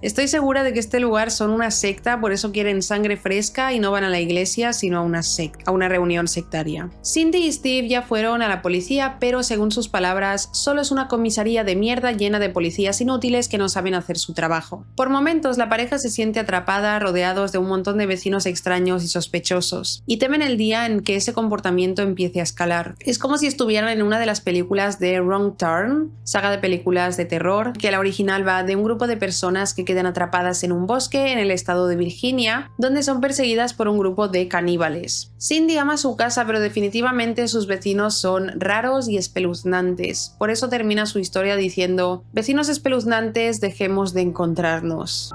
Estoy segura de que este lugar son una secta, por eso quieren sangre fresca y no van a la iglesia sino a una reunión sectaria. Cindy y Steve ya fueron a la policía, pero según sus palabras, solo es una comisaría de mierda llena de policías inútiles que no saben hacer su trabajo. Por momentos la pareja se siente atrapada, rodeados de un montón de vecinos extraños y sospechosos, y temen el día en que ese comportamiento empiece a escalar. Es como si estuvieran en una de las películas de Wrong Turn, saga de películas de terror, que la original va de un grupo de personas que quedan atrapadas en un bosque en el estado de Virginia, donde son perseguidas por un grupo de caníbales. Cindy ama su casa, pero definitivamente sus vecinos son raros y espeluznantes. Por eso termina su historia diciendo: vecinos espeluznantes, dejemos de encontrarnos.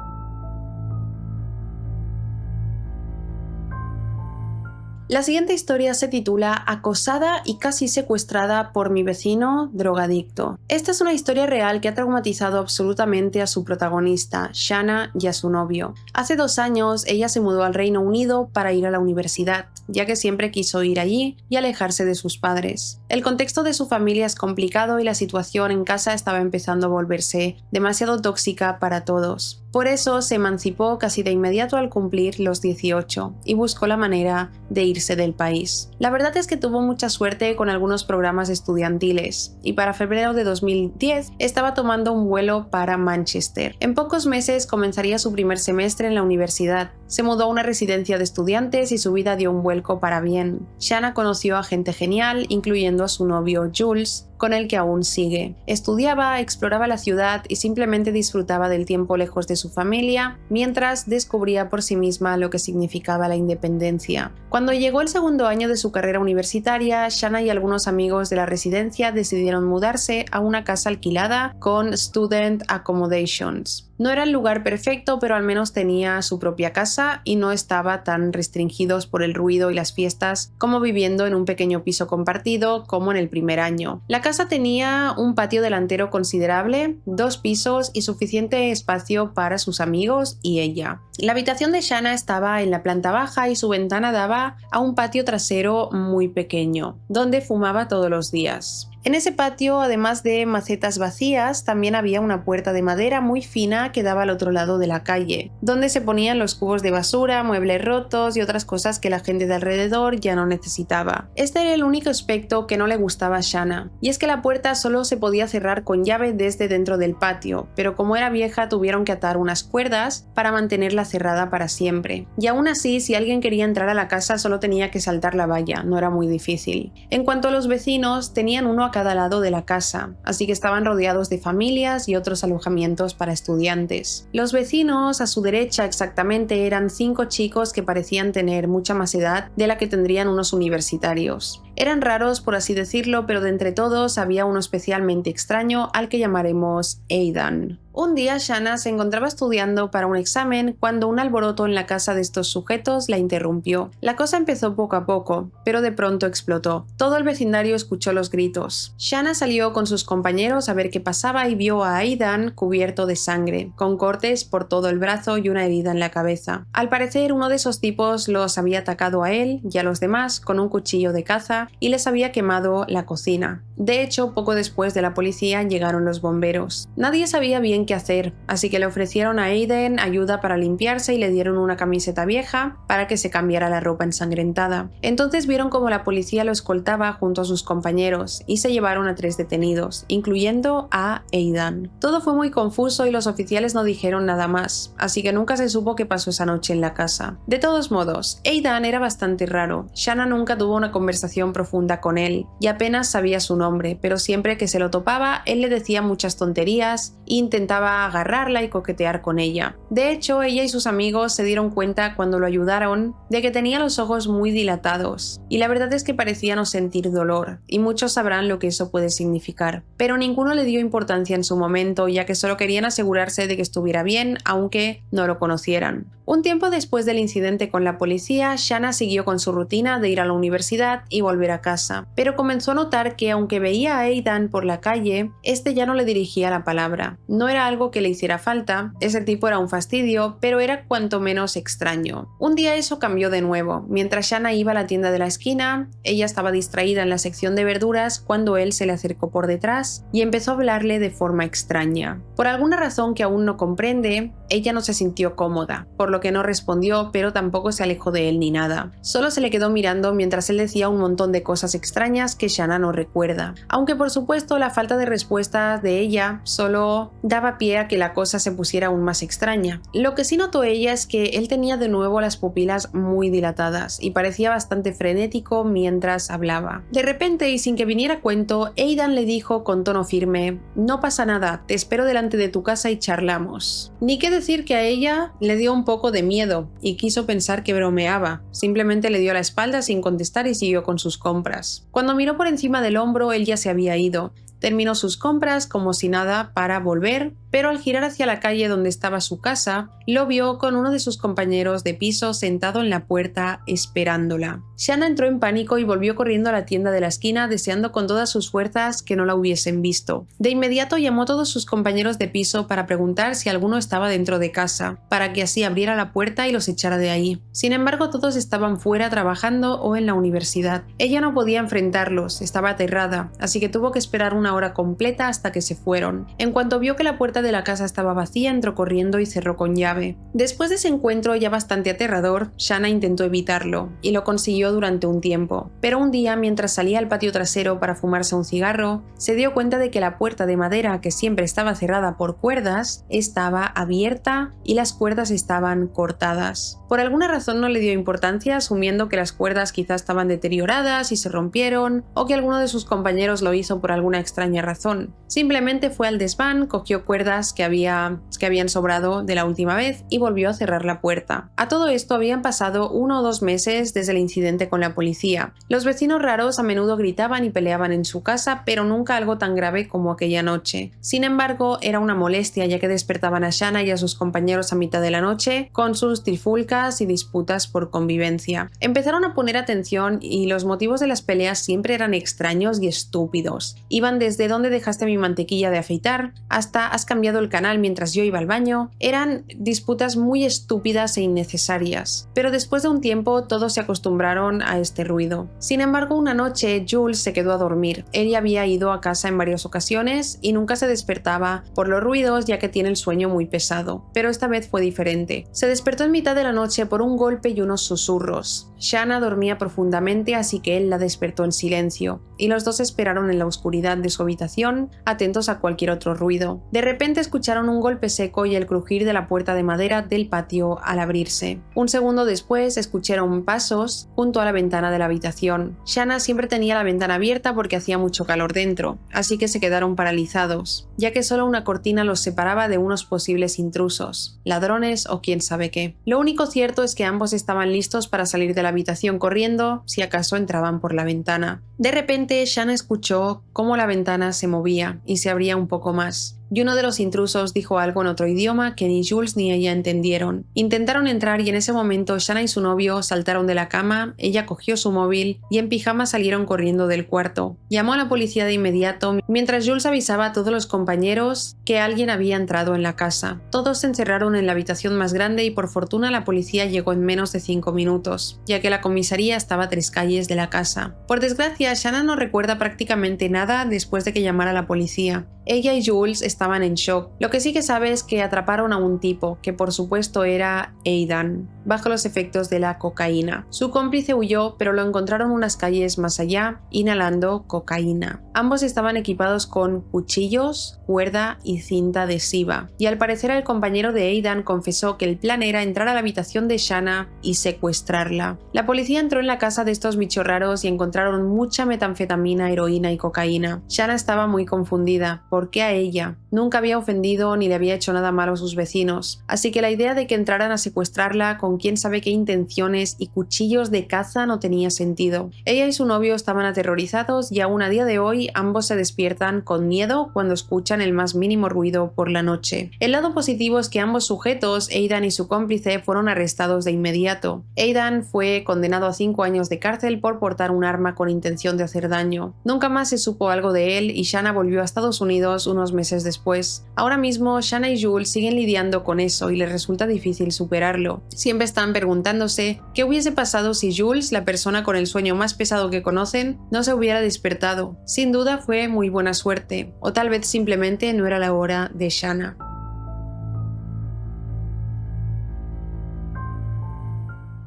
La siguiente historia se titula Acosada y casi secuestrada por mi vecino drogadicto. Esta es una historia real que ha traumatizado absolutamente a su protagonista, Shanna, y a su novio. Hace 2 años ella se mudó al Reino Unido para ir a la universidad, ya que siempre quiso ir allí y alejarse de sus padres. El contexto de su familia es complicado y la situación en casa estaba empezando a volverse demasiado tóxica para todos. Por eso se emancipó casi de inmediato al cumplir los 18 y buscó la manera de irse del país. La verdad es que tuvo mucha suerte con algunos programas estudiantiles y para febrero de 2010 estaba tomando un vuelo para Manchester. En pocos meses comenzaría su primer semestre en la universidad. Se mudó a una residencia de estudiantes y su vida dio un vuelco para bien. Shanna conoció a gente genial, incluyendo a su novio Jules, con el que aún sigue. Estudiaba, exploraba la ciudad y simplemente disfrutaba del tiempo lejos de su familia, mientras descubría por sí misma lo que significaba la independencia. Cuando llegó el segundo año de su carrera universitaria, Shanna y algunos amigos de la residencia decidieron mudarse a una casa alquilada con student accommodations. No era el lugar perfecto, pero al menos tenía su propia casa y no estaba tan restringidos por el ruido y las fiestas como viviendo en un pequeño piso compartido como en el primer año. La casa tenía un patio delantero considerable, 2 pisos y suficiente espacio para sus amigos y ella. La habitación de Shanna estaba en la planta baja y su ventana daba a un patio trasero muy pequeño, donde fumaba todos los días. En ese patio, además de macetas vacías, también había una puerta de madera muy fina que daba al otro lado de la calle, donde se ponían los cubos de basura, muebles rotos y otras cosas que la gente de alrededor ya no necesitaba. Este era el único aspecto que no le gustaba a Shanna, y es que la puerta solo se podía cerrar con llave desde dentro del patio, pero como era vieja tuvieron que atar unas cuerdas para mantenerla cerrada para siempre. Y aún así, si alguien quería entrar a la casa solo tenía que saltar la valla, no era muy difícil. En cuanto a los vecinos, tenían uno a cada lado de la casa, así que estaban rodeados de familias y otros alojamientos para estudiantes. Los vecinos, a su derecha exactamente, eran 5 chicos que parecían tener mucha más edad de la que tendrían unos universitarios. Eran raros, por así decirlo, pero de entre todos había uno especialmente extraño al que llamaremos Aidan. Un día Shanna se encontraba estudiando para un examen cuando un alboroto en la casa de estos sujetos la interrumpió. La cosa empezó poco a poco, pero de pronto explotó. Todo el vecindario escuchó los gritos. Shanna salió con sus compañeros a ver qué pasaba y vio a Aidan cubierto de sangre, con cortes por todo el brazo y una herida en la cabeza. Al parecer, uno de esos tipos los había atacado a él y a los demás con un cuchillo de caza y les había quemado la cocina. De hecho, poco después de la policía llegaron los bomberos. Nadie sabía bien qué hacer, así que le ofrecieron a Aidan ayuda para limpiarse y le dieron una camiseta vieja para que se cambiara la ropa ensangrentada. Entonces vieron cómo la policía lo escoltaba junto a sus compañeros y se llevaron a 3 detenidos, incluyendo a Aidan. Todo fue muy confuso y los oficiales no dijeron nada más, así que nunca se supo qué pasó esa noche en la casa. De todos modos, Aidan era bastante raro. Shanna nunca tuvo una conversación profunda con él y apenas sabía su nombre, pero siempre que se lo topaba, él le decía muchas tonterías e intentaba agarrarla y coquetear con ella. De hecho, ella y sus amigos se dieron cuenta cuando lo ayudaron de que tenía los ojos muy dilatados, y la verdad es que parecía no sentir dolor, y muchos sabrán lo que eso puede significar. Pero ninguno le dio importancia en su momento, ya que solo querían asegurarse de que estuviera bien, aunque no lo conocieran. Un tiempo después del incidente con la policía, Shanna siguió con su rutina de ir a la universidad y volver a casa, pero comenzó a notar que aunque veía a Aidan por la calle, este ya no le dirigía la palabra. No era algo que le hiciera falta, ese tipo era un fastidio, pero era cuanto menos extraño. Un día eso cambió de nuevo. Mientras Shanna iba a la tienda de la esquina, ella estaba distraída en la sección de verduras cuando él se le acercó por detrás y empezó a hablarle de forma extraña. Por alguna razón que aún no comprende, ella no se sintió cómoda, por lo que no respondió, pero tampoco se alejó de él ni nada. Solo se le quedó mirando mientras él decía un montón de cosas extrañas que Shanna no recuerda. Aunque por supuesto la falta de respuesta de ella solo daba pie a que la cosa se pusiera aún más extraña. Lo que sí notó ella es que él tenía de nuevo las pupilas muy dilatadas y parecía bastante frenético mientras hablaba. De repente, y sin que viniera a cuento, Aidan le dijo con tono firme: "No pasa nada, te espero delante de tu casa y charlamos". Ni qué decir que a ella le dio un poco de miedo y quiso pensar que bromeaba. Simplemente le dio la espalda sin contestar y siguió con sus compras. Cuando miró por encima del hombro, él ya se había ido. Terminó sus compras como si nada para volver, pero al girar hacia la calle donde estaba su casa, lo vio con uno de sus compañeros de piso sentado en la puerta esperándola. Shanna entró en pánico y volvió corriendo a la tienda de la esquina deseando con todas sus fuerzas que no la hubiesen visto. De inmediato llamó a todos sus compañeros de piso para preguntar si alguno estaba dentro de casa, para que así abriera la puerta y los echara de ahí. Sin embargo, todos estaban fuera trabajando o en la universidad. Ella no podía enfrentarlos, estaba aterrada, así que tuvo que esperar una hora completa hasta que se fueron. En cuanto vio que la puerta de la casa estaba vacía, entró corriendo y cerró con llave. Después de ese encuentro ya bastante aterrador, Shanna intentó evitarlo, y lo consiguió durante un tiempo. Pero un día, mientras salía al patio trasero para fumarse un cigarro, se dio cuenta de que la puerta de madera, que siempre estaba cerrada por cuerdas, estaba abierta y las cuerdas estaban cortadas. Por alguna razón no le dio importancia, asumiendo que las cuerdas quizás estaban deterioradas y se rompieron, o que alguno de sus compañeros lo hizo por alguna extraña extraña razón. Simplemente fue al desván, cogió cuerdas que habían sobrado de la última vez y volvió a cerrar la puerta. A todo esto habían pasado 1 o 2 meses desde el incidente con la policía. Los vecinos raros a menudo gritaban y peleaban en su casa, pero nunca algo tan grave como aquella noche. Sin embargo, era una molestia ya que despertaban a Shanna y a sus compañeros a mitad de la noche con sus trifulcas y disputas por convivencia. Empezaron a poner atención y los motivos de las peleas siempre eran extraños y estúpidos. Iban desde ¿dónde dejaste mi mantequilla de afeitar? Hasta ¿has cambiado el canal mientras yo iba al baño? Eran disputas muy estúpidas e innecesarias. Pero después de un tiempo todos se acostumbraron a este ruido. Sin embargo, una noche Jules se quedó a dormir. Él ya había ido a casa en varias ocasiones y nunca se despertaba por los ruidos ya que tiene el sueño muy pesado. Pero esta vez fue diferente. Se despertó en mitad de la noche por un golpe y unos susurros. Shanna dormía profundamente, así que él la despertó en silencio, y los dos esperaron en la oscuridad de su habitación, atentos a cualquier otro ruido. De repente escucharon un golpe seco y el crujir de la puerta de madera del patio al abrirse. Un segundo después escucharon pasos junto a la ventana de la habitación. Shanna siempre tenía la ventana abierta porque hacía mucho calor dentro, así que se quedaron paralizados, ya que solo una cortina los separaba de unos posibles intrusos, ladrones o quién sabe qué. Lo único cierto es que ambos estaban listos para salir de la habitación corriendo si acaso entraban por la ventana. De repente, Shanna escuchó cómo la ventana se movía y se abría un poco más. Y uno de los intrusos dijo algo en otro idioma que ni Jules ni ella entendieron. Intentaron entrar y en ese momento Shanna y su novio saltaron de la cama, ella cogió su móvil y en pijama salieron corriendo del cuarto. Llamó a la policía de inmediato mientras Jules avisaba a todos los compañeros que alguien había entrado en la casa. Todos se encerraron en la habitación más grande y por fortuna la policía llegó en menos de 5 minutos, ya que la comisaría estaba a 3 calles de la casa. Por desgracia, Shanna no recuerda prácticamente nada después de que llamara a la policía. Ella y Jules estaban en shock. Lo que sí que sabe es que atraparon a un tipo, que por supuesto era Aidan, bajo los efectos de la cocaína. Su cómplice huyó, pero lo encontraron unas calles más allá, inhalando cocaína. Ambos estaban equipados con cuchillos, cuerda y cinta adhesiva, y al parecer el compañero de Aidan confesó que el plan era entrar a la habitación de Shanna y secuestrarla. La policía entró en la casa de estos bichos raros y encontraron mucha metanfetamina, heroína y cocaína. Shanna estaba muy confundida. ¿Por qué a ella? Nunca había ofendido ni le había hecho nada malo a sus vecinos, así que la idea de que entraran a secuestrarla con quién sabe qué intenciones y cuchillos de caza no tenía sentido. Ella y su novio estaban aterrorizados y aún a día de hoy ambos se despiertan con miedo cuando escuchan el más mínimo ruido por la noche. El lado positivo es que ambos sujetos, Aidan y su cómplice, fueron arrestados de inmediato. Aidan fue condenado a 5 años de cárcel por portar un arma con intención de hacer daño. Nunca más se supo algo de él y Shanna volvió a Estados Unidos unos meses después. Ahora mismo Shanna y Jules siguen lidiando con eso y les resulta difícil superarlo. Siempre están preguntándose qué hubiese pasado si Jules, la persona con el sueño más pesado que conocen, no se hubiera despertado. Sin duda fue muy buena suerte, o tal vez simplemente no era la hora de Shanna.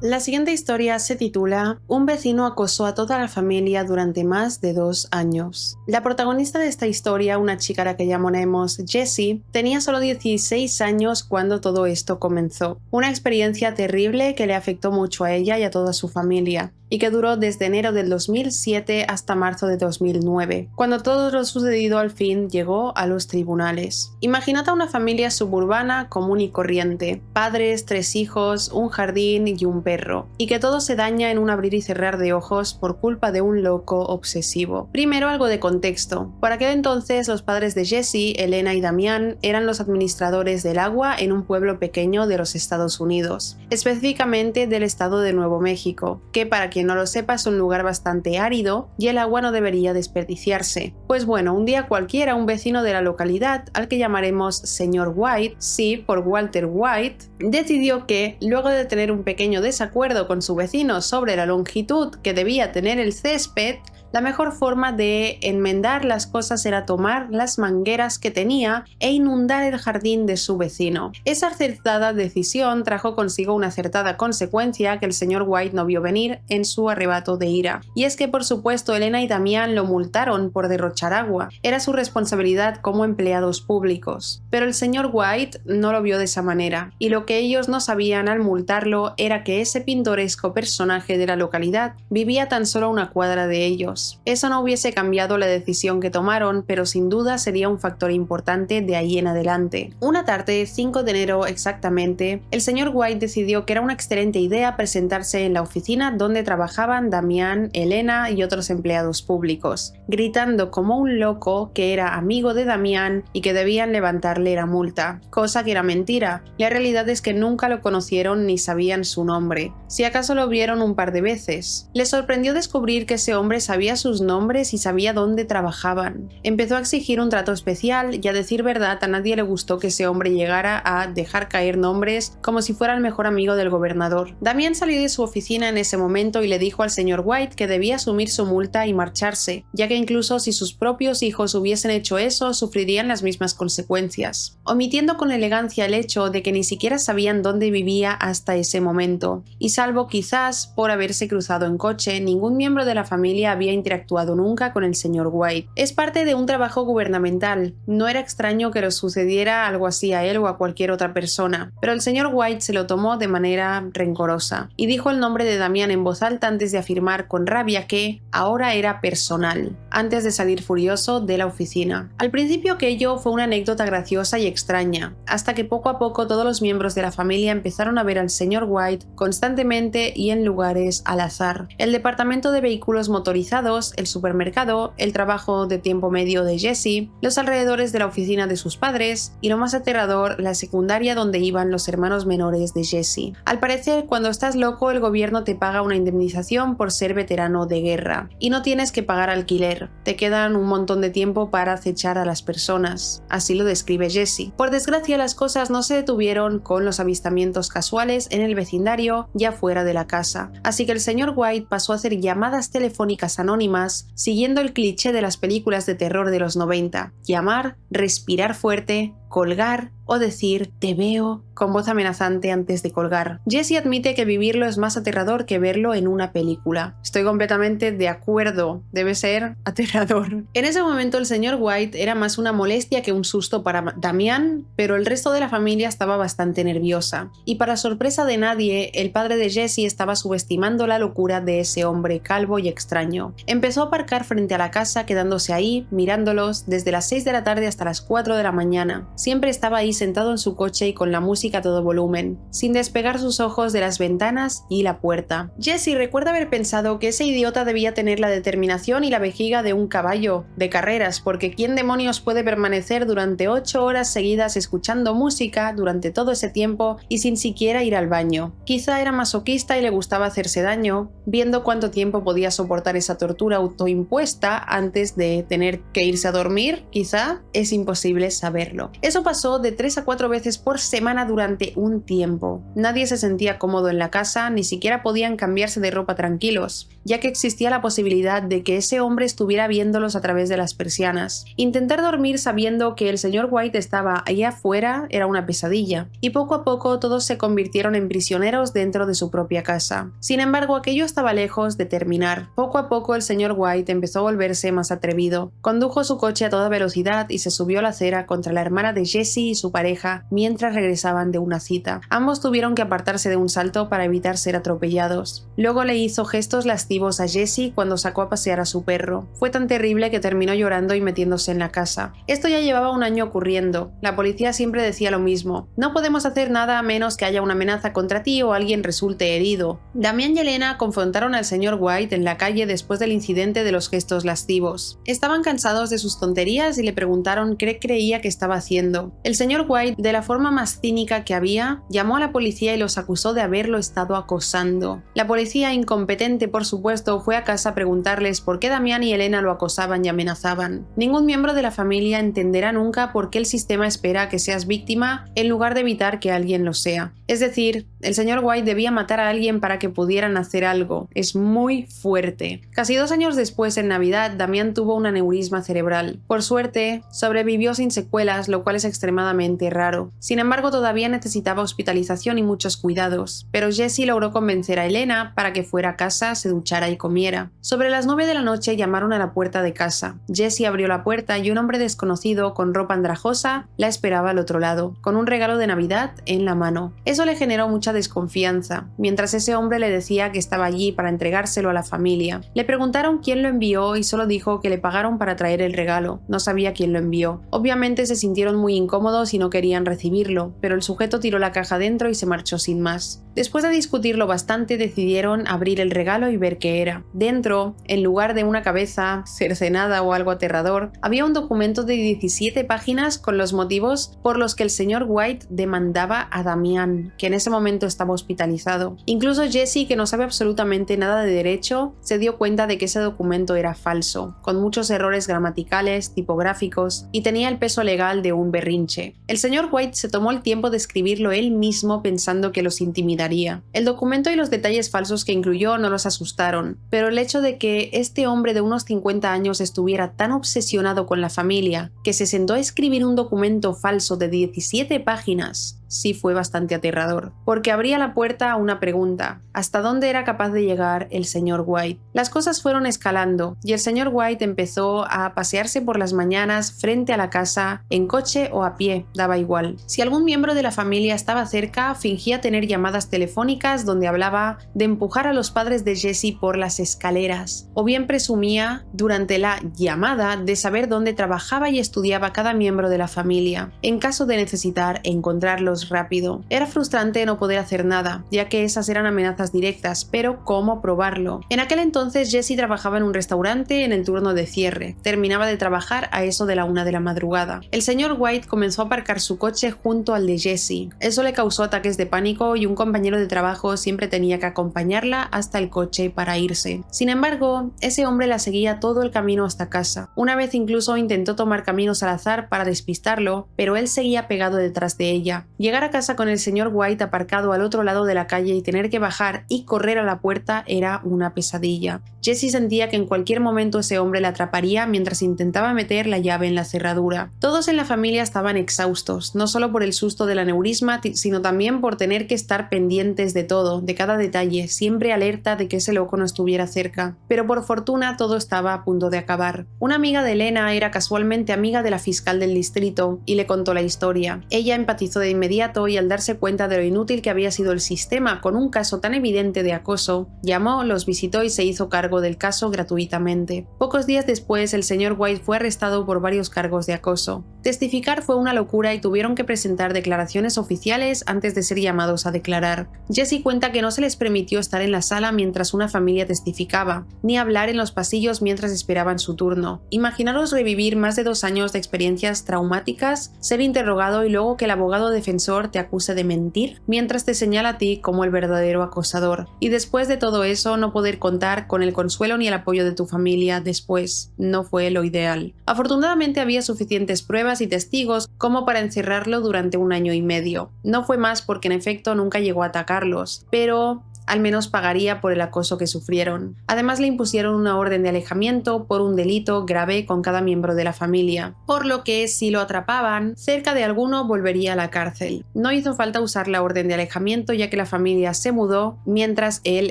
La siguiente historia se titula Un vecino acosó a toda la familia durante más de 2 años. La protagonista de esta historia, una chica a la que llamaremos Jessie, tenía solo 16 años cuando todo esto comenzó. Una experiencia terrible que le afectó mucho a ella y a toda su familia, y que duró desde enero del 2007 hasta marzo de 2009, cuando todo lo sucedido al fin llegó a los tribunales. Imaginad a una familia suburbana común y corriente, padres, 3 hijos, un jardín y un perro, y que todo se daña en un abrir y cerrar de ojos por culpa de un loco obsesivo. Primero, algo de contexto. Por aquel entonces, los padres de Jessie, Elena y Damián, eran los administradores del agua en un pueblo pequeño de los Estados Unidos, específicamente del estado de Nuevo México, que para quien no lo sepa es un lugar bastante árido y el agua no debería desperdiciarse. Pues bueno, un día cualquiera un vecino de la localidad, al que llamaremos Señor White, sí, por Walter White, decidió que, luego de tener un pequeño desacuerdo con su vecino sobre la longitud que debía tener el césped, la mejor forma de enmendar las cosas era tomar las mangueras que tenía e inundar el jardín de su vecino. Esa acertada decisión trajo consigo una acertada consecuencia que el señor White no vio venir en su arrebato de ira. Y es que, por supuesto, Elena y Damián lo multaron por derrochar agua. Era su responsabilidad como empleados públicos. Pero el señor White no lo vio de esa manera, y lo que ellos no sabían al multarlo era que ese pintoresco personaje de la localidad vivía tan solo a una cuadra de ellos. años. Eso no hubiese cambiado la decisión que tomaron, pero sin duda sería un factor importante de ahí en adelante. Una tarde, 5 de enero exactamente, el señor White decidió que era una excelente idea presentarse en la oficina donde trabajaban Damián, Elena y otros empleados públicos, gritando como un loco que era amigo de Damián y que debían levantarle la multa, cosa que era mentira. La realidad es que nunca lo conocieron ni sabían su nombre, si acaso lo vieron un par de veces. Les sorprendió descubrir que ese hombre sabía sus nombres y sabía dónde trabajaban. Empezó a exigir un trato especial y, a decir verdad, a nadie le gustó que ese hombre llegara a dejar caer nombres como si fuera el mejor amigo del gobernador. Damián salió de su oficina en ese momento y le dijo al señor White que debía asumir su multa y marcharse, ya que incluso si sus propios hijos hubiesen hecho eso, sufrirían las mismas consecuencias, omitiendo con elegancia el hecho de que ni siquiera sabían dónde vivía hasta ese momento, y salvo quizás por haberse cruzado en coche, ningún miembro de la familia había interactuado nunca con el señor White. Es parte de un trabajo gubernamental, no era extraño que le sucediera algo así a él o a cualquier otra persona, pero el señor White se lo tomó de manera rencorosa, y dijo el nombre de Damián en voz alta antes de afirmar con rabia que ahora era personal, antes de salir furioso de la oficina. Al principio aquello fue una anécdota graciosa y extraña, hasta que poco a poco todos los miembros de la familia empezaron a ver al señor White constantemente y en lugares al azar. El departamento de vehículos motorizados, el supermercado, el trabajo de tiempo medio de Jesse, los alrededores de la oficina de sus padres y, lo más aterrador, la secundaria donde iban los hermanos menores de Jesse. Al parecer, cuando estás loco, el gobierno te paga una indemnización por ser veterano de guerra y no tienes que pagar alquiler. Te quedan un montón de tiempo para acechar a las personas. Así lo describe Jesse. Por desgracia, las cosas no se detuvieron con los avistamientos casuales en el vecindario ya fuera de la casa. Así que el señor White pasó a hacer llamadas telefónicas anónimas siguiendo el cliché de las películas de terror de los 90. Llamar, respirar fuerte, colgar o decir "te veo" con voz amenazante antes de colgar. Jesse admite que vivirlo es más aterrador que verlo en una película. Estoy completamente de acuerdo, debe ser aterrador. En ese momento el señor White era más una molestia que un susto para Damián, pero el resto de la familia estaba bastante nerviosa. Y para sorpresa de nadie, el padre de Jesse estaba subestimando la locura de ese hombre calvo y extraño. Empezó a aparcar frente a la casa, quedándose ahí, mirándolos desde las 6 de la tarde hasta las 4 de la mañana. Siempre estaba ahí sentado en su coche y con la música a todo volumen, sin despegar sus ojos de las ventanas y la puerta. Jesse recuerda haber pensado que ese idiota debía tener la determinación y la vejiga de un caballo de carreras, porque ¿quién demonios puede permanecer durante 8 horas seguidas escuchando música durante todo ese tiempo y sin siquiera ir al baño? Quizá era masoquista y le gustaba hacerse daño, viendo cuánto tiempo podía soportar esa tortura autoimpuesta antes de tener que irse a dormir. Quizá es imposible saberlo. Eso pasó de 3 a 4 veces por semana durante un tiempo. Nadie se sentía cómodo en la casa, ni siquiera podían cambiarse de ropa tranquilos, ya que existía la posibilidad de que ese hombre estuviera viéndolos a través de las persianas. Intentar dormir sabiendo que el señor White estaba allá afuera era una pesadilla, y poco a poco todos se convirtieron en prisioneros dentro de su propia casa. Sin embargo, aquello estaba lejos de terminar. Poco a poco el señor White empezó a volverse más atrevido. Condujo su coche a toda velocidad y se subió a la acera contra la hermana de Jesse y su pareja mientras regresaban de una cita. Ambos tuvieron que apartarse de un salto para evitar ser atropellados. Luego le hizo gestos lascivos a Jesse cuando sacó a pasear a su perro. Fue tan terrible que terminó llorando y metiéndose en la casa. Esto ya llevaba un año ocurriendo. La policía siempre decía lo mismo: no podemos hacer nada a menos que haya una amenaza contra ti o alguien resulte herido. Damián y Elena confrontaron al señor White en la calle después del incidente de los gestos lascivos. Estaban cansados de sus tonterías y le preguntaron qué creía que estaba haciendo. El señor White, de la forma más cínica que había, llamó a la policía y los acusó de haberlo estado acosando. La policía, incompetente por supuesto, fue a casa a preguntarles por qué Damián y Elena lo acosaban y amenazaban. Ningún miembro de la familia entenderá nunca por qué el sistema espera que seas víctima en lugar de evitar que alguien lo sea. Es decir, el señor White debía matar a alguien para que pudieran hacer algo. Es muy fuerte. Casi 2 años después, en Navidad, Damián tuvo un aneurisma cerebral. Por suerte, sobrevivió sin secuelas, lo cual cual es extremadamente raro. Sin embargo, todavía necesitaba hospitalización y muchos cuidados, pero Jesse logró convencer a Elena para que fuera a casa, se duchara y comiera. Sobre las 9 de la noche llamaron a la puerta de casa. Jesse abrió la puerta y un hombre desconocido con ropa andrajosa la esperaba al otro lado, con un regalo de Navidad en la mano. Eso le generó mucha desconfianza, mientras ese hombre le decía que estaba allí para entregárselo a la familia. Le preguntaron quién lo envió y solo dijo que le pagaron para traer el regalo. No sabía quién lo envió. Obviamente se sintieron muy incómodos y no querían recibirlo, pero el sujeto tiró la caja dentro y se marchó sin más. Después de discutirlo bastante, decidieron abrir el regalo y ver qué era. Dentro, en lugar de una cabeza cercenada o algo aterrador, había un documento de 17 páginas con los motivos por los que el señor White demandaba a Damián, que en ese momento estaba hospitalizado. Incluso Jesse, que no sabe absolutamente nada de derecho, se dio cuenta de que ese documento era falso, con muchos errores gramaticales, tipográficos, y tenía el peso legal de un berrinche. El señor White se tomó el tiempo de escribirlo él mismo pensando que los intimidaría. El documento y los detalles falsos que incluyó no los asustaron, pero el hecho de que este hombre de unos 50 años estuviera tan obsesionado con la familia que se sentó a escribir un documento falso de 17 páginas sí fue bastante aterrador, porque abría la puerta a una pregunta: ¿hasta dónde era capaz de llegar el señor White? Las cosas fueron escalando y el señor White empezó a pasearse por las mañanas frente a la casa, en coche o a pie, daba igual. Si algún miembro de la familia estaba cerca, fingía tener llamadas telefónicas donde hablaba de empujar a los padres de Jesse por las escaleras, o bien presumía durante la llamada de saber dónde trabajaba y estudiaba cada miembro de la familia, en caso de necesitar encontrarlos rápido. Era frustrante no poder hacer nada, ya que esas eran amenazas directas, pero ¿cómo probarlo? En aquel entonces Jesse trabajaba en un restaurante en el turno de cierre. Terminaba de trabajar a eso de la 1 de la madrugada. El señor White comenzó a aparcar su coche junto al de Jesse. Eso le causó ataques de pánico y un compañero de trabajo siempre tenía que acompañarla hasta el coche para irse. Sin embargo, ese hombre la seguía todo el camino hasta casa. Una vez incluso intentó tomar caminos al azar para despistarlo, pero él seguía pegado detrás de ella. Llegar a casa con el señor White aparcado al otro lado de la calle y tener que bajar y correr a la puerta era una pesadilla. Jesse sentía que en cualquier momento ese hombre la atraparía mientras intentaba meter la llave en la cerradura. Todos en la familia estaban exhaustos, no solo por el susto del aneurisma, sino también por tener que estar pendientes de todo, de cada detalle, siempre alerta de que ese loco no estuviera cerca. Pero por fortuna todo estaba a punto de acabar. Una amiga de Elena era casualmente amiga de la fiscal del distrito y le contó la historia. Ella empatizó de inmediato y al darse cuenta de lo inútil que había sido el sistema con un caso tan evidente de acoso, llamó, los visitó y se hizo cargo del caso gratuitamente. Pocos días después, el señor White fue arrestado por varios cargos de acoso. Testificar fue una locura y tuvieron que presentar declaraciones oficiales antes de ser llamados a declarar. Jesse cuenta que no se les permitió estar en la sala mientras una familia testificaba, ni hablar en los pasillos mientras esperaban su turno. Imaginaros revivir más de 2 años de experiencias traumáticas, ser interrogado y luego que el abogado defensor te acuse de mentir, mientras te señala a ti como el verdadero acosador. Y después de todo eso, no poder contar con el consuelo ni el apoyo de tu familia después no fue lo ideal. Afortunadamente había suficientes pruebas y testigos como para encerrarlo durante 1 año y medio. No fue más porque en efecto nunca llegó a atacarlos, pero al menos pagaría por el acoso que sufrieron. Además le impusieron una orden de alejamiento por un delito grave con cada miembro de la familia, por lo que si lo atrapaban, cerca de alguno volvería a la cárcel. No hizo falta usar la orden de alejamiento ya que la familia se mudó mientras él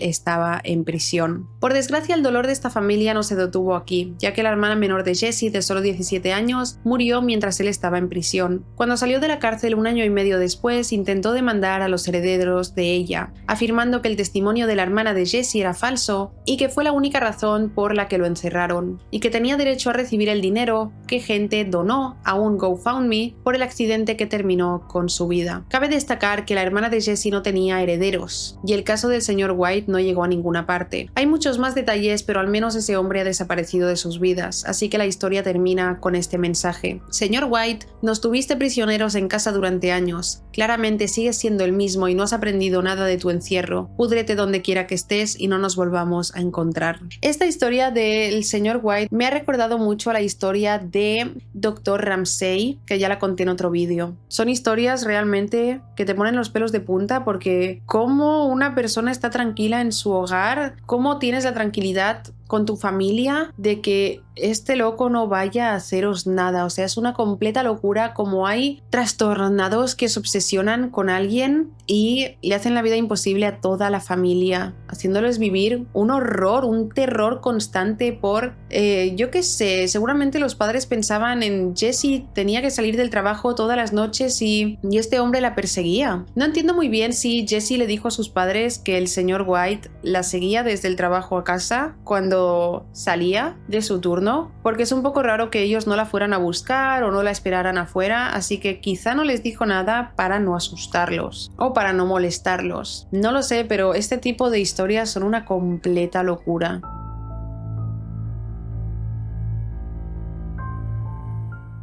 estaba en prisión. Por desgracia, el dolor de esta familia no se detuvo aquí, ya que la hermana menor de Jesse, de solo 17 años, murió mientras él estaba en prisión. Cuando salió de la cárcel 1 año y medio después, intentó demandar a los herederos de ella, afirmando que el testimonio de la hermana de Jesse era falso y que fue la única razón por la que lo encerraron, y que tenía derecho a recibir el dinero que gente donó a un GoFundMe por el accidente que terminó con su vida. Cabe destacar que la hermana de Jesse no tenía herederos, y el caso del señor White no llegó a ninguna parte. Hay muchos más detalles, pero al menos ese hombre ha desaparecido de sus vidas, así que la historia termina con este mensaje. Señor White, nos tuviste prisioneros en casa durante años. Claramente sigues siendo el mismo y no has aprendido nada de tu encierro. Púdrete donde quiera que estés y no nos volvamos a encontrar. Esta historia del señor White me ha recordado mucho a la historia de Dr. Ramsay, que ya la conté en otro vídeo. Son historias realmente que te ponen los pelos de punta porque cómo una persona está tranquila en su hogar, cómo tienes la tranquilidad con tu familia de que este loco no vaya a haceros nada. O sea, es una completa locura como hay trastornados que se obsesionan con alguien y le hacen la vida imposible a toda la familia, haciéndoles vivir un horror, un terror constante por, yo qué sé, seguramente los padres pensaban en Jessie, tenía que salir del trabajo todas las noches y este hombre la perseguía. No entiendo muy bien si Jessie le dijo a sus padres que el señor White la seguía desde el trabajo a casa cuando salía de su turno, porque es un poco raro que ellos no la fueran a buscar o no la esperaran afuera, así que quizá no les dijo nada para no asustarlos o para no molestarlos. No lo sé, pero este tipo de historias son una completa locura.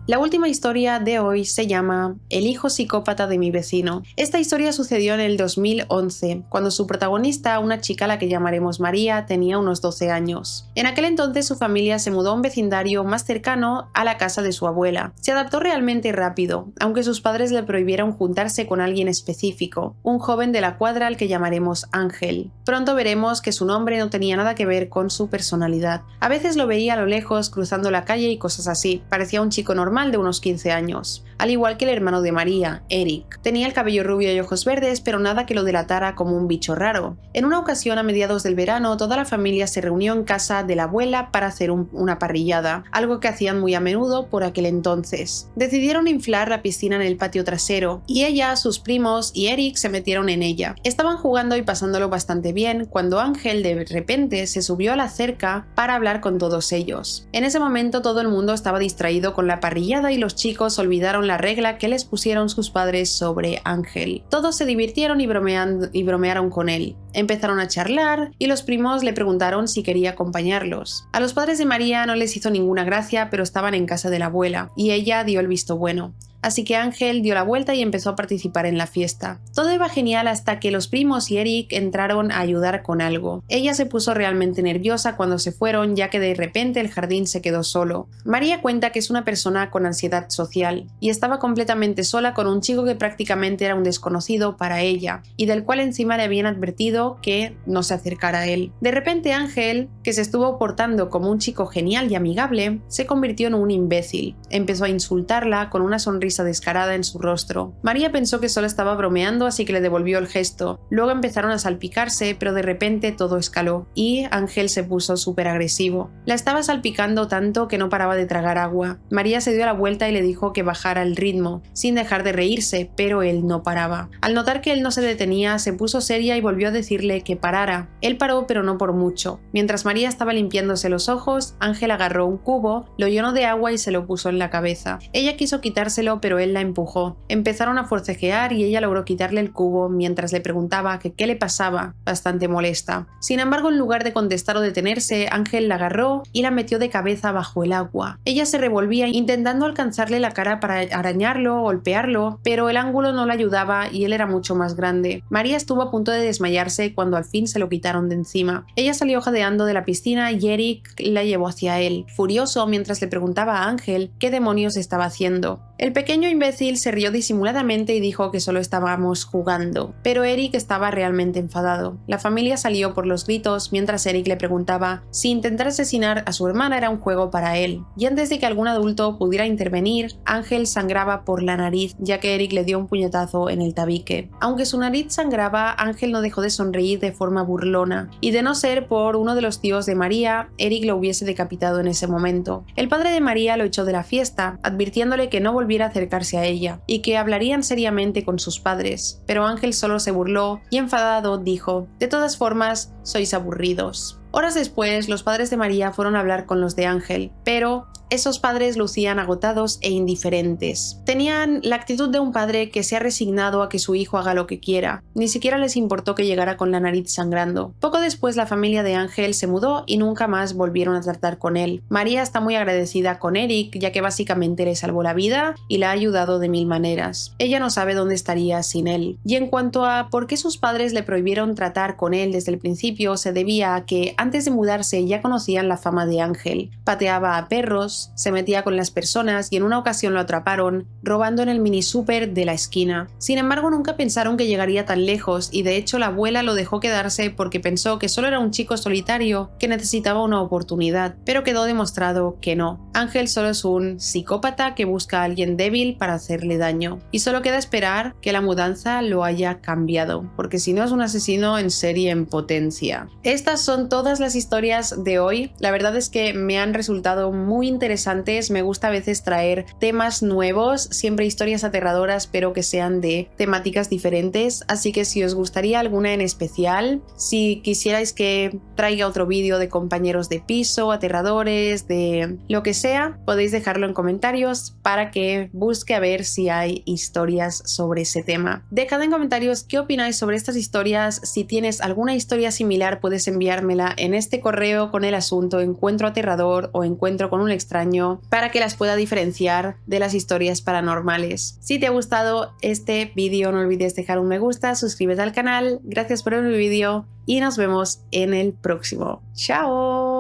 La última historia de hoy se llama El hijo psicópata de mi vecino. Esta historia sucedió en el 2011, cuando su protagonista, una chica a la que llamaremos María, tenía unos 12 años. En aquel entonces su familia se mudó a un vecindario más cercano a la casa de su abuela. Se adaptó realmente rápido, aunque sus padres le prohibieron juntarse con alguien específico, un joven de la cuadra al que llamaremos Ángel. Pronto veremos que su nombre no tenía nada que ver con su personalidad. A veces lo veía a lo lejos cruzando la calle y cosas así. Parecía un chico normal de unos 15 años, al igual que el hermano de María, Eric. Tenía el cabello rubio y ojos verdes, pero nada que lo delatara como un bicho raro. En una ocasión a mediados del verano, toda la familia se reunió en casa de la abuela para hacer una parrillada, algo que hacían muy a menudo por aquel entonces. Decidieron inflar la piscina en el patio trasero, y ella, sus primos y Eric se metieron en ella. Estaban jugando y pasándolo bastante bien, cuando Ángel de repente se subió a la cerca para hablar con todos ellos. En ese momento todo el mundo estaba distraído con la parrillada y los chicos olvidaron la regla que les pusieron sus padres sobre Ángel. Todos se divirtieron y bromearon con él. Empezaron a charlar y los primos le preguntaron si quería acompañarlos. A los padres de María no les hizo ninguna gracia, pero estaban en casa de la abuela y ella dio el visto bueno. Así que Ángel dio la vuelta y empezó a participar en la fiesta. Todo iba genial hasta que los primos y Eric entraron a ayudar con algo. Ella se puso realmente nerviosa cuando se fueron, ya que de repente el jardín se quedó solo. María cuenta que es una persona con ansiedad social y estaba completamente sola con un chico que prácticamente era un desconocido para ella y del cual encima le habían advertido que no se acercara a él. De repente Ángel, que se estuvo portando como un chico genial y amigable, se convirtió en un imbécil. Empezó a insultarla con una sonrisa descarada en su rostro. María pensó que solo estaba bromeando, así que le devolvió el gesto. Luego empezaron a salpicarse, pero de repente todo escaló y Ángel se puso súper agresivo. La estaba salpicando tanto que no paraba de tragar agua. María se dio la vuelta y le dijo que bajara el ritmo, sin dejar de reírse, pero él no paraba. Al notar que él no se detenía, se puso seria y volvió a decirle que parara. Él paró, pero no por mucho. Mientras María estaba limpiándose los ojos, Ángel agarró un cubo, lo llenó de agua y se lo puso en la cabeza. Ella quiso quitárselo, pero él la empujó. Empezaron a forcejear y ella logró quitarle el cubo mientras le preguntaba que qué le pasaba, bastante molesta. Sin embargo, en lugar de contestar o detenerse, Ángel la agarró y la metió de cabeza bajo el agua. Ella se revolvía intentando alcanzarle la cara para arañarlo, golpearlo, pero el ángulo no le ayudaba y él era mucho más grande. María estuvo a punto de desmayarse cuando al fin se lo quitaron de encima. Ella salió jadeando de la piscina y Eric la llevó hacia él, furioso mientras le preguntaba a Ángel qué demonios estaba haciendo. El pequeño imbécil se rió disimuladamente y dijo que solo estábamos jugando, pero Eric estaba realmente enfadado. La familia salió por los gritos mientras Eric le preguntaba si intentar asesinar a su hermana era un juego para él, y antes de que algún adulto pudiera intervenir, Ángel sangraba por la nariz, ya que Eric le dio un puñetazo en el tabique. Aunque su nariz sangraba, Ángel no dejó de sonreír de forma burlona, y de no ser por uno de los tíos de María, Eric lo hubiese decapitado en ese momento. El padre de María lo echó de la fiesta, advirtiéndole que no volviera a acercarse a ella y que hablarían seriamente con sus padres, pero Ángel solo se burló y enfadado dijo: «De todas formas, sois aburridos». Horas después, los padres de María fueron a hablar con los de Ángel, pero esos padres lucían agotados e indiferentes. Tenían la actitud de un padre que se ha resignado a que su hijo haga lo que quiera. Ni siquiera les importó que llegara con la nariz sangrando. Poco después, la familia de Ángel se mudó y nunca más volvieron a tratar con él. María está muy agradecida con Eric, ya que básicamente le salvó la vida y la ha ayudado de mil maneras. Ella no sabe dónde estaría sin él. Y en cuanto a por qué sus padres le prohibieron tratar con él desde el principio, se debía a que antes de mudarse ya conocían la fama de Ángel. Pateaba a perros, se metía con las personas y en una ocasión lo atraparon robando en el mini súper de la esquina. Sin embargo, nunca pensaron que llegaría tan lejos y de hecho la abuela lo dejó quedarse porque pensó que solo era un chico solitario que necesitaba una oportunidad, pero quedó demostrado que no. Ángel solo es un psicópata que busca a alguien débil para hacerle daño. Y solo queda esperar que la mudanza lo haya cambiado, porque si no es un asesino en serie en potencia. Estas son todas las historias de hoy. La verdad es que me han resultado muy interesantes. Me gusta a veces traer temas nuevos, siempre historias aterradoras, pero que sean de temáticas diferentes. Así que si os gustaría alguna en especial, si quisierais que traiga otro vídeo de compañeros de piso, aterradores, de lo que sea, podéis dejarlo en comentarios para que busque a ver si hay historias sobre ese tema. Dejad en comentarios qué opináis sobre estas historias. Si tienes alguna historia similar, puedes enviármela en este correo con el asunto encuentro aterrador o encuentro con un extraño para que las pueda diferenciar de las historias paranormales. Si te ha gustado este vídeo, no olvides dejar un me gusta, suscríbete al canal. Gracias por ver mi vídeo y nos vemos en el próximo. ¡Chao!